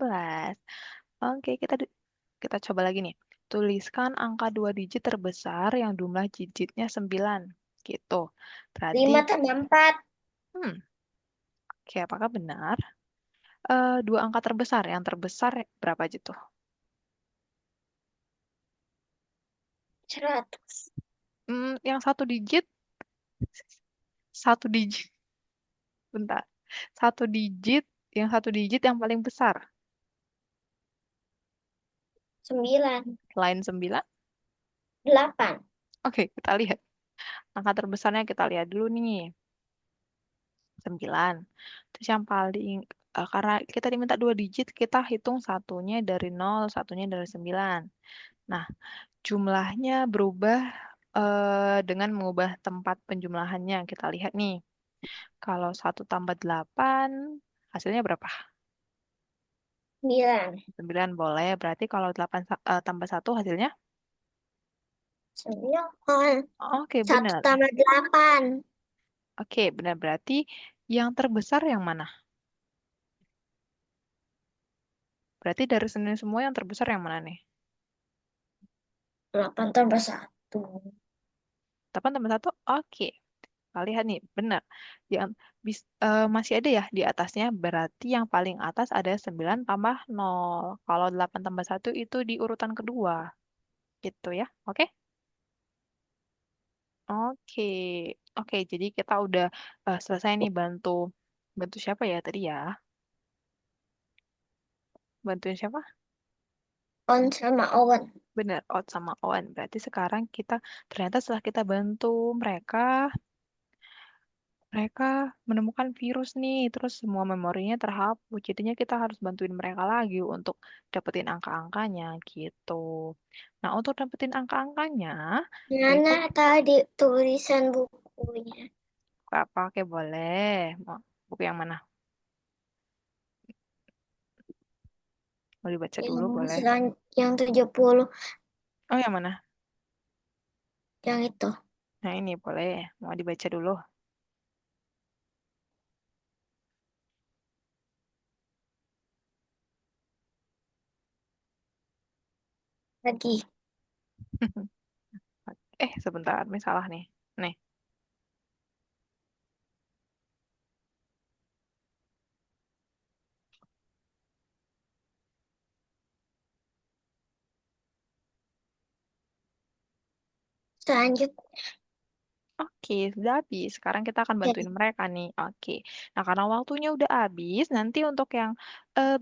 Oke, kita coba lagi nih. Tuliskan angka 2 digit terbesar yang jumlah digitnya 9. Gitu. Berarti, 5 tambah 4. hmm, oke, apakah benar? Dua angka terbesar. Yang terbesar berapa aja tuh? 100. Yang satu digit, bentar. Satu digit, satu digit yang paling besar. 9. Lain 9. 8. Oke, kita lihat. Angka terbesarnya kita lihat dulu nih. 9. Terus yang paling, karena kita diminta 2 digit, kita hitung satunya dari 0, satunya dari 9. Nah, jumlahnya berubah dengan mengubah tempat penjumlahannya. Kita lihat nih. Kalau 1 tambah 8, hasilnya berapa? 9. 9 boleh. Berarti kalau 8 tambah 1 hasilnya? 9. Oke, 1 benar. tambah 8. Oke, benar. Berarti yang terbesar yang mana? Berarti dari sini semua yang terbesar yang mana nih? 8 tambah 1. 8 tambah 1? Oke. Kita lihat nih, benar. Yang masih ada ya di atasnya. Berarti yang paling atas ada 9 tambah 0. Kalau 8 tambah 1 itu di urutan kedua. Gitu ya. Oke? Oke. Oke, jadi kita udah selesai nih bantu bantu siapa ya tadi ya? Bantuin siapa? On sama Owen. Bener, Out sama Owen. Berarti sekarang ternyata setelah kita bantu mereka, mereka menemukan virus nih, terus semua memorinya terhapus. Jadinya kita harus bantuin mereka lagi untuk dapetin angka-angkanya gitu. Nah, untuk dapetin angka-angkanya, Eko Mana tadi tulisan bukunya? apa? Oke, boleh. Mau buku yang mana? Mau dibaca Yang dulu, boleh. yang 70. Oh, yang mana? Yang itu. Nah, ini boleh. Mau dibaca dulu. Lagi. Sebentar, ini salah nih. Nih. Selanjut. Oke, sudah habis. Sekarang kita akan Jadi bantuin mereka nih. Oke. Nah, karena waktunya udah habis, nanti untuk yang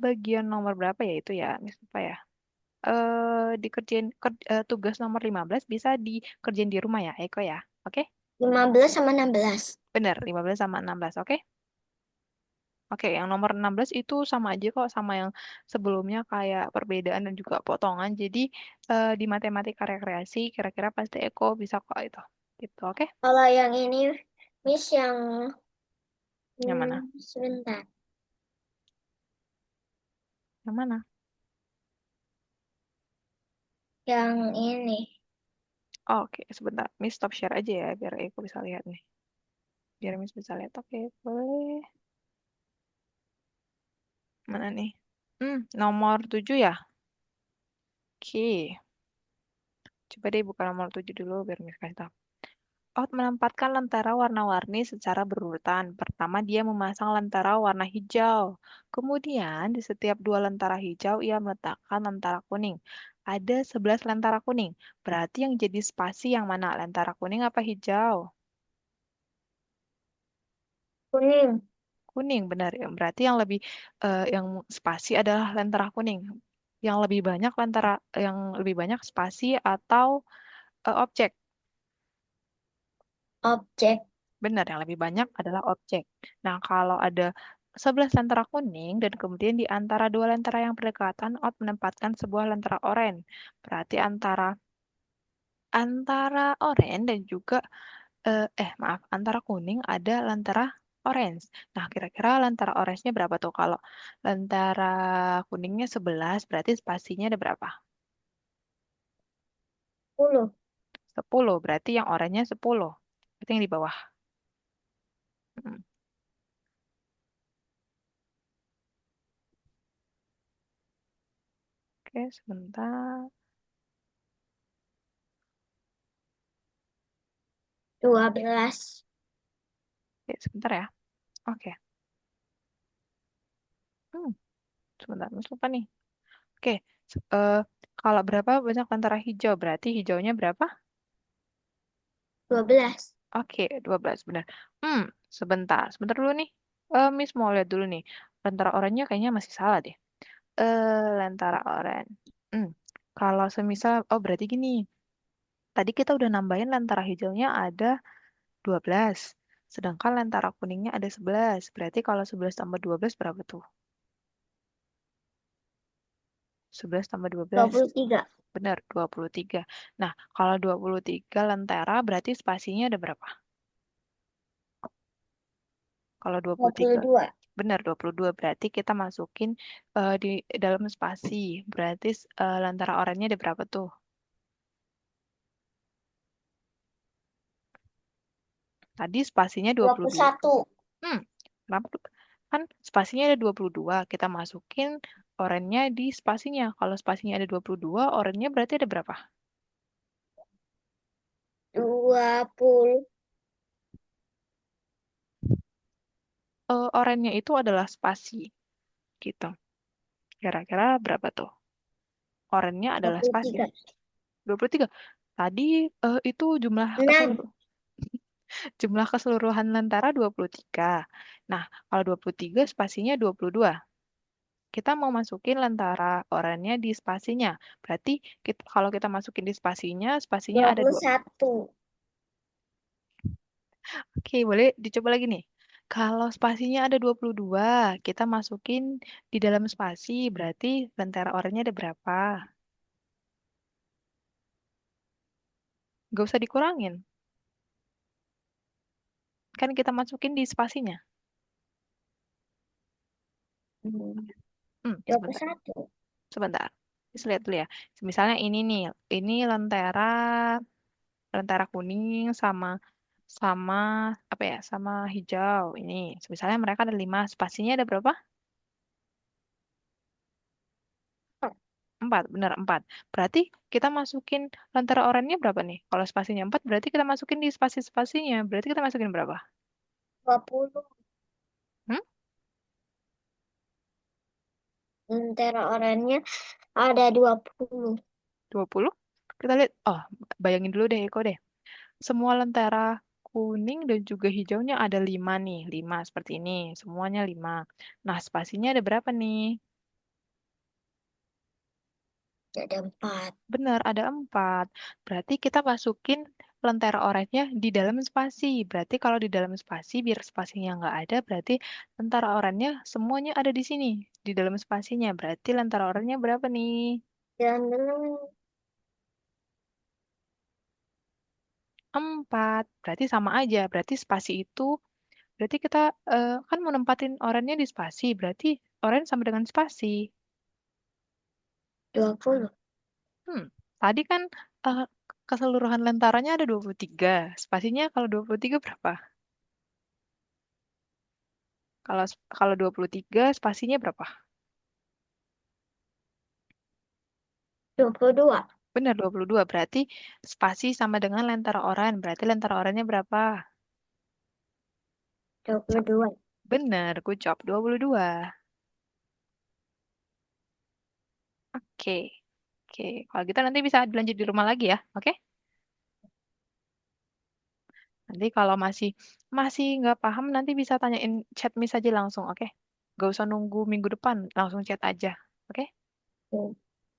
bagian nomor berapa ya itu ya? Apa ya? Tugas nomor 15 bisa dikerjain di rumah ya, Eko ya. Oke? 15 sama 16. Bener, 15 sama 16, oke? Oke, yang nomor 16 itu sama aja kok sama yang sebelumnya kayak perbedaan dan juga potongan. Jadi di matematika rekreasi kira-kira pasti Eko bisa kok itu. Gitu, oke? Kalau yang ini Miss yang Yang mana? sebentar. Yang mana? Yang ini. Oh, oke, sebentar. Miss stop share aja ya, biar aku bisa lihat nih. Biar Miss bisa lihat. Oke, boleh. Mana nih? Nomor 7 ya? Oke. Coba deh buka nomor 7 dulu biar Miss kasih tahu. Out menempatkan lentera warna-warni secara berurutan. Pertama, dia memasang lentera warna hijau. Kemudian, di setiap dua lentera hijau, ia meletakkan lentera kuning. Ada 11 lentera kuning. Berarti yang jadi spasi yang mana? Lentera kuning apa hijau? Kuning. Kuning, benar ya. Berarti yang lebih yang spasi adalah lentera kuning. Yang lebih banyak spasi atau objek. Objek. Benar, yang lebih banyak adalah objek. Nah, kalau ada 11 lentera kuning dan kemudian di antara dua lentera yang berdekatan, Out menempatkan sebuah lentera oranye. Berarti antara antara oranye dan juga maaf, antara kuning ada lentera orange. Nah, kira-kira lentera orange-nya berapa tuh? Kalau lentera kuningnya 11, berarti spasinya ada berapa? 10. 10, berarti yang oranye 10. Berarti yang di bawah. Hmm, Oke, sebentar. 12. Oke, sebentar ya. Oke. Hmm, Sebentar, Mas lupa nih. Oke, kalau berapa banyak lentera hijau? Berarti hijaunya berapa? 12. Oke, 12 benar. Hmm, Sebentar. Sebentar dulu nih. Miss mau lihat dulu nih. Lentera oranye kayaknya masih salah deh. Lentera oranye. Hmm, Kalau semisal, oh berarti gini. Tadi kita udah nambahin lentera hijaunya ada 12. Sedangkan lentera kuningnya ada 11. Berarti kalau 11 tambah 12 berapa tuh? 11 tambah 12. 23. Benar, 23. Nah, kalau 23 lentera berarti spasinya ada berapa? Kalau dua dua puluh puluh tiga, dua benar 22 berarti kita masukin di dalam spasi. Berarti lentera oranye ada berapa tuh? Tadi spasinya dua dua puluh puluh dua. satu Hmm, Kenapa tuh? Kan spasinya ada 22. Kita masukin oranye di spasinya. Kalau spasinya ada 22, oranye berarti ada berapa? 20. Oranye itu adalah spasi gitu. Kira-kira berapa tuh? Oranye dua adalah puluh spasi. tiga 23. Tadi itu enam jumlah keseluruhan lentera 23. Nah, kalau 23 spasinya 22. Kita mau masukin lentera oranye di spasinya. Berarti kalau kita masukin di spasinya dua ada puluh dua. satu Oke, boleh dicoba lagi nih. Kalau spasinya ada 22, kita masukin di dalam spasi, berarti lentera oranye ada berapa? Gak usah dikurangin. Kan kita masukin di spasinya. dua puluh Sebentar. satu Sebentar. Kita lihat dulu ya. Misalnya ini nih, ini lentera kuning sama sama apa ya? Sama hijau. Ini, misalnya mereka ada 5, spasinya ada berapa? 4, benar 4. Berarti kita masukin lentera oranye berapa nih? Kalau spasinya 4, berarti kita masukin di spasi-spasinya. Berarti kita masukin berapa? 20. Hmm? Lentera oranye ada 20. 20? Kita lihat. Oh, bayangin dulu deh, Eko deh. Semua lentera kuning dan juga hijaunya ada 5 nih. 5 seperti ini. Semuanya 5. Nah, spasinya ada berapa nih? Ada 4. Benar, ada 4. Berarti kita masukin lentera oranye di dalam spasi. Berarti kalau di dalam spasi, biar spasinya nggak ada, berarti lentera oranye semuanya ada di sini. Di dalam spasinya. Berarti lentera oranye berapa nih? Dan 4. Berarti sama aja. Berarti spasi itu, berarti kita kan mau nempatin orannya di spasi. Berarti oren sama dengan spasi. 20. Hmm, tadi kan eh, keseluruhan lentaranya ada 23. Spasinya kalau 23 berapa? Kalau kalau 23 spasinya berapa? 22. Benar 22. Berarti spasi sama dengan lentera oran. Berarti lentera orannya berapa? 22. Benar, good job. 22. Oke. Oke, kalau gitu nanti bisa dilanjut di rumah lagi ya. Oke? Nanti kalau masih masih nggak paham nanti bisa tanyain chat Miss aja langsung, oke? Gak usah nunggu minggu depan, langsung chat aja. Oke? Hmm.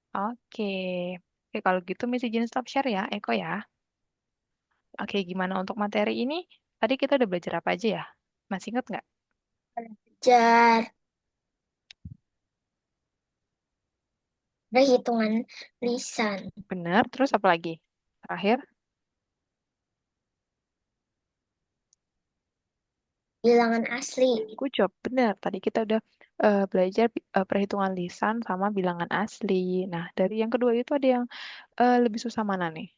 Oke. Oke, kalau gitu Miss izin stop share ya, Eko ya. Oke, gimana untuk materi ini? Tadi kita udah belajar apa aja ya? Masih ingat nggak? Belajar perhitungan lisan. Benar, terus apa lagi? Terakhir? Bilangan asli. Good job, benar. Tadi kita udah belajar perhitungan lisan sama bilangan asli. Nah, dari yang kedua itu ada yang lebih susah mana nih?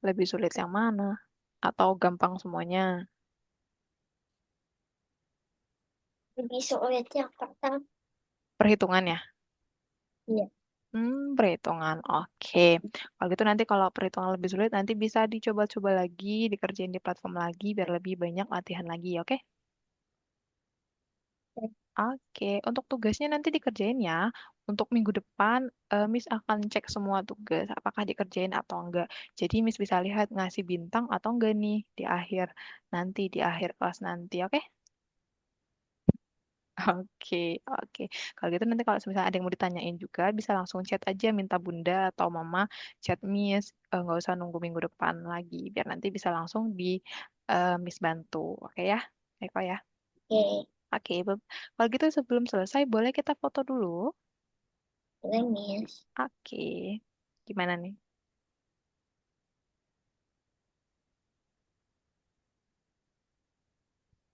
Lebih sulit yang mana? Atau gampang semuanya? Lebih sulit yang pertama. Perhitungannya? Iya. Perhitungan. Oke. Kalau gitu nanti kalau perhitungan lebih sulit, nanti bisa dicoba-coba lagi, dikerjain di platform lagi, biar lebih banyak latihan lagi, oke? Oke, untuk tugasnya nanti dikerjain ya. Untuk minggu depan, Miss akan cek semua tugas, apakah dikerjain atau enggak. Jadi Miss bisa lihat ngasih bintang atau enggak nih di akhir nanti, di akhir kelas nanti, oke? Oke, oke. Kalau gitu nanti kalau misalnya ada yang mau ditanyain juga, bisa langsung chat aja, minta Bunda atau Mama chat Miss. Nggak usah nunggu minggu depan lagi, biar nanti bisa langsung di Miss bantu. Oke ya, Eko ya. Oke. Oke, kalau gitu sebelum selesai, boleh kita foto dulu? Boleh, Miss. Oke, gimana nih?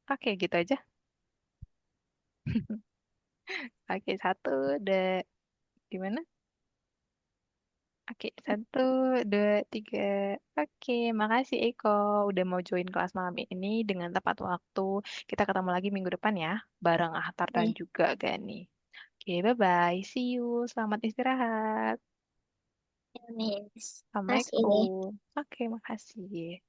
Oke, gitu aja. Oke, satu, dua, gimana? Oke, satu, dua, tiga. Oke, makasih Eko udah mau join kelas malam ini dengan tepat waktu. Kita ketemu lagi minggu depan ya, bareng Ahtar dan Oke. juga Gani. Oke, bye-bye. See you. Selamat istirahat. Ya, Miss. Kasih. Assalamualaikum. Oke, makasih.